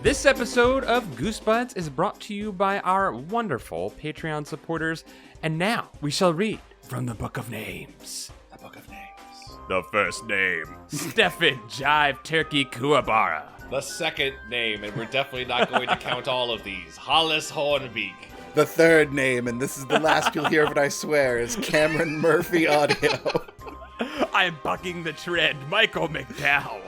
This episode of Goosebuds is brought to you by our wonderful Patreon supporters, and now we shall read from the Book of Names. The Book of Names. The first name, Stefan Jive Turkey Kuwabara. The second name, and we're definitely not going to count all of these, Hollis Hornbeak. The third name, and this is the last you'll hear of it, I swear, is Cameron Murphy Audio. I am bucking the trend, Michael McDowell.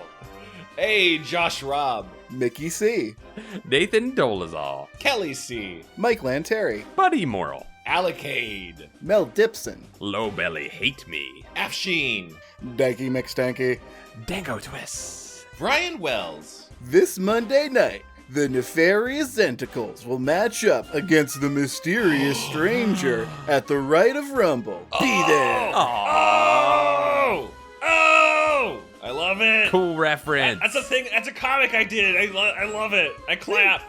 Hey, Josh Robb. Mickey C. Nathan Dolezal. Kelly C. Mike Lanteri. Buddy Morrill. Alicade. Mel Dipson. Low Belly Hate Me. Afsheen. Danky McStanky. Dango Twists. Brian Wells. This Monday night, the nefarious Zentacles will match up against the mysterious stranger at the Rite of Rumble. Be there. Oh! I love it. Cool reference. That's a thing. That's a comic I did. I love it. I clap.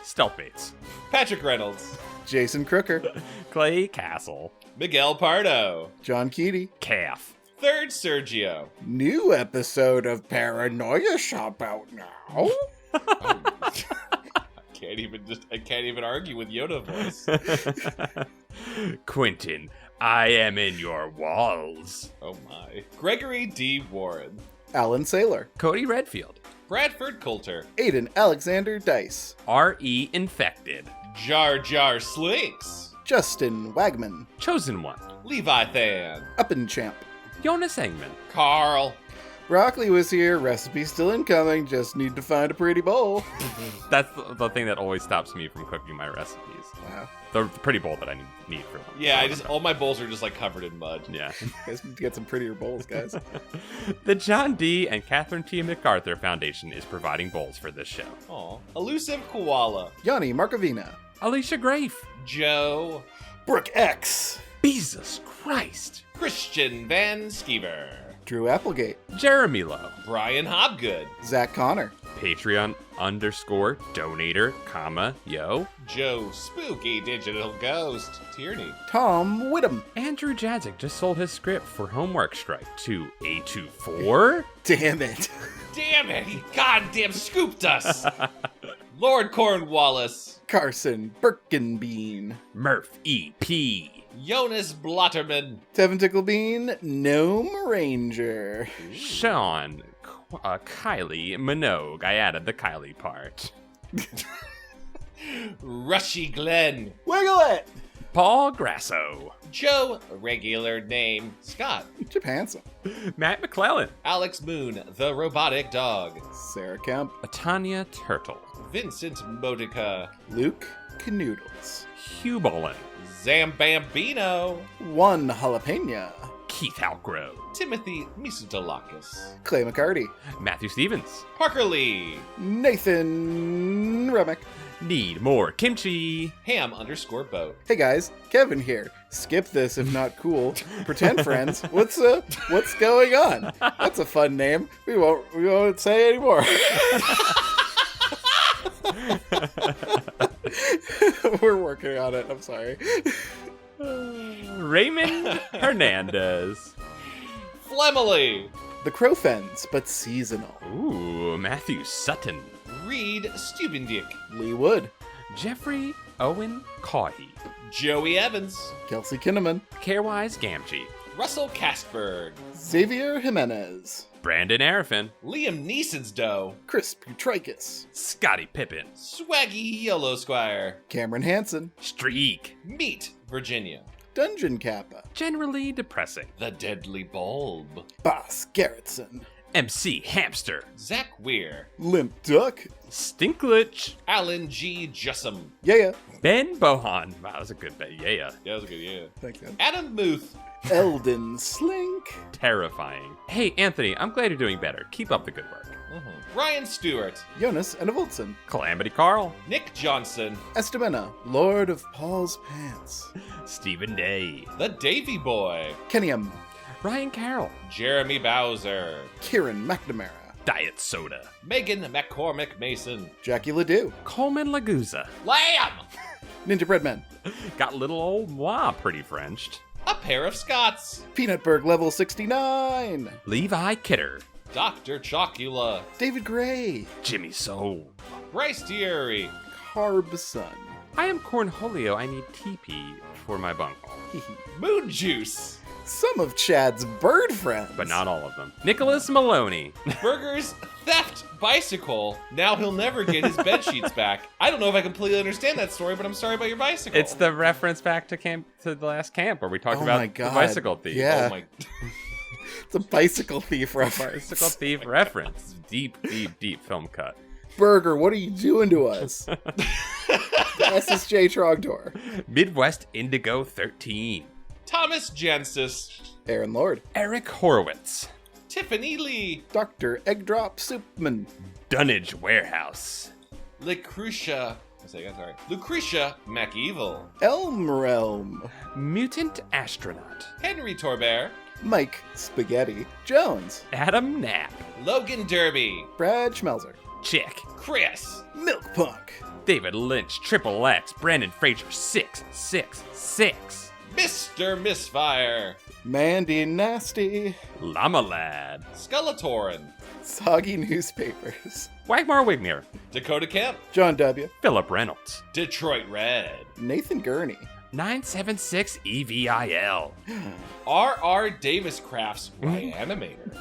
Stealth Bates. Patrick Reynolds. Jason Crooker. Clay Castle. Miguel Pardo. John Keaty. Calf. Third Sergio. New episode of Paranoia Shop out now. I can't even argue with Yoda voice. Quentin, I am in your walls. Oh my. Gregory D. Warren. Alan Saylor. Cody Redfield. Bradford Coulter. Aiden Alexander Dice. R.E. Infected. Jar Jar Slinks. Justin Wagman. Chosen One. Levi Than. Uppenchamp. Jonas Engman. Carl. Broccoli was here. Recipe still incoming. Just need to find a pretty bowl. That's the thing that always stops me from cooking my recipes. Wow. The pretty bowl that I need for them. Yeah, all my bowls are just covered in mud. Yeah. You guys need to get some prettier bowls, guys. The John D. and Catherine T. MacArthur Foundation is providing bowls for this show. Aw. Elusive Koala. Yanni Markovina. Alicia Grafe. Joe. Brooke X. Jesus Christ. Christian Van Skeever. Drew Applegate. Jeremy Lowe. Brian Hobgood. Zach Connor. Patreon_donator, yo. Joe Spooky Digital Ghost. Tierney. Tom Whittam. Andrew Jadzik just sold his script for Homework Strike to A24. Damn it. Damn it, he goddamn scooped us. Lord Cornwallis. Carson Birkenbean. Murph E.P. Jonas Blotterman. Tevin Ticklebean. Gnome Ranger. Sean Kylie Minogue. I added the Kylie part. Rushy Glenn. Wiggle it! Paul Grasso. Joe, regular name, Scott. Chip Hansen. Matt McClellan. Alex Moon, the robotic dog. Sarah Kemp. Tanya Turtle. Vincent Modica. Luke Canoodles. Hugh Bolin. Zambambino. One Jalapeno. Keith Halgrove. Timothy Misudalakis. Clay McCarty. Matthew Stevens. Parker Lee. Nathan Remick. Need more kimchi. Ham_boat. Hey guys, Kevin here. Skip this if not cool. Pretend friends. What's going on? That's a fun name. We won't say anymore. We're working on it. I'm sorry. Raymond Hernandez. Flemily. The Crowfens, but seasonal. Ooh, Matthew Sutton. Reed Stubendick. Lee Wood. Jeffrey Owen Cawhey. Joey Evans. Kelsey Kinnaman. Carewise Gamgee. Russell Castberg. Xavier Jimenez. Brandon Arafin. Liam Neeson's dough. Chris Putrikis. Scotty Pippen. Swaggy Yellow Squire. Cameron Hansen. Streak. Meet Virginia. Dungeon Kappa. Generally depressing. The Deadly Bulb. Boss Garrettson. MC Hamster. Zach Weir. Limp Duck. Stinklich. Alan G. Jussum. Yeah. Ben Bohan. Wow, that was a good bet. Yeah. Yeah, that was a good, yeah. Thank you. Adam Muth. Eldon Slink. Terrifying. Hey, Anthony, I'm glad you're doing better. Keep up the good work. Ryan Stewart. Jonas Enevoldsen. Calamity Carl. Nick Johnson. Estimena. Lord of Paul's Pants. Stephen Day. The Davy Boy. Kennyam. Ryan Carroll. Jeremy Bowser. Kieran McNamara. Diet Soda. Megan McCormick Mason. Jackie Ledoux. Coleman Laguza. Lamb. Ninja Breadman. Got little old moi pretty Frenched. A pair of Scots. Peanutberg level 69. Levi Kidder. Dr. Chocula. David Gray. Jimmy Soul. Bryce Thierry. Carb Sun. I am Cornholio. I need TP for my bunghole. Moon Juice. Some of Chad's bird friends. But not all of them. Nicholas Maloney. Burger's theft bicycle. Now he'll never get his bed sheets back. I don't know if I completely understand that story, but I'm sorry about your bicycle. It's the reference back to the last camp where we talked about the bicycle thief. Yeah. Oh my. It's a bicycle thief reference. Bicycle thief reference. Deep film cut. Burger, what are you doing to us? The SSJ Trogdor. Midwest Indigo 13. Thomas Jansis. Aaron Lord. Eric Horowitz. Tiffany Lee. Dr. Eggdrop Soupman. Dunnage Warehouse. Lucretia McEvil. Elm Realm. Mutant Astronaut. Henry Torbert. Mike Spaghetti Jones. Adam Knapp. Logan Derby. Brad Schmelzer. Chick. Chris. Milk Punk. David Lynch. Triple X. Brandon Frazier. 666. Mr. Misfire. Mandy Nasty. Llama Lad. Skeletorin. Soggy Newspapers. Wagmar Wigmere. Dakota Kemp. John W. Philip Reynolds. Detroit Red. Nathan Gurney. 976 EVIL. R.R. Davis Crafts Reanimator.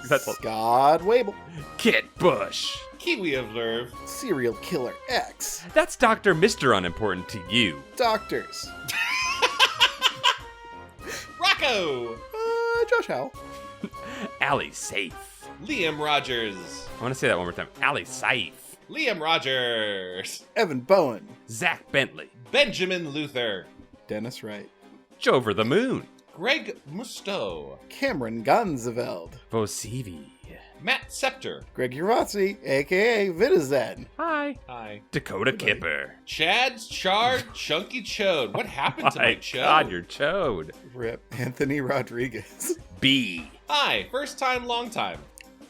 Scott Wable. Kit Bush. Kiwi of Lerv. Serial Killer X. That's Dr. Mr. Unimportant to you. Doctors. Rocco. Josh Howell. Allie Safe. Liam Rogers. I want to say that one more time. Allie Safe. Liam Rogers. Evan Bowen. Zach Bentley. Benjamin Luther. Dennis Wright. Jover the Moon. Greg Musto. Cameron Gonzaveld. Vosivi. Matt Scepter. Greg Urazzi, a.k.a. Vitizen. Hi. Hi. Dakota Kipper. Chad's Charred Chunky Chode. What happened to my chode? God, your chode. Rip. Anthony Rodriguez. B. Hi. First time, long time.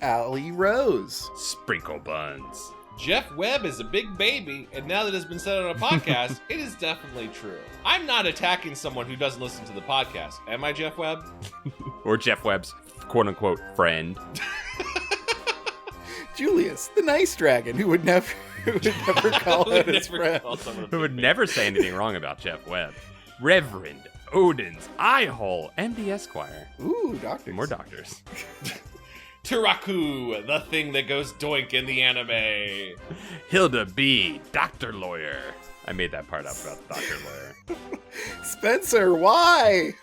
Allie Rose. Sprinkle Buns. Jeff Webb is a big baby, and now that it's been said on a podcast, it is definitely true. I'm not attacking someone who doesn't listen to the podcast. Am I, Jeff Webb? Or Jeff Webb's quote-unquote friend. Julius, the nice dragon, who would never call out his friend. Who would never say anything wrong about Jeff Webb. Reverend Odin's Eyehole, MD Esquire. Ooh, doctors. More doctors. Turaku, the thing that goes doink in the anime. Hilda B, Dr. Lawyer. I made that part up about the Dr. Lawyer. Spencer, why?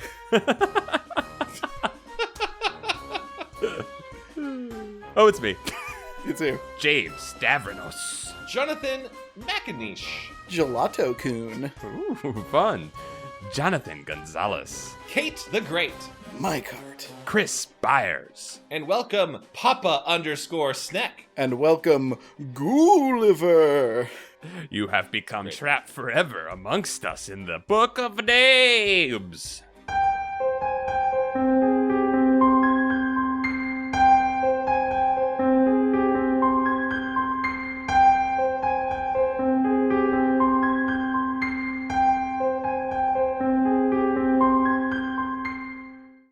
Oh, it's me. You too. James Stavranos. Jonathan McAnish. Gelato-kun. Ooh, fun. Jonathan Gonzalez. Kate the Great. Mike Hart. Chris Byers. And welcome Papa_Sneck. And welcome Gulliver. You have become trapped forever amongst us in the Book of Names.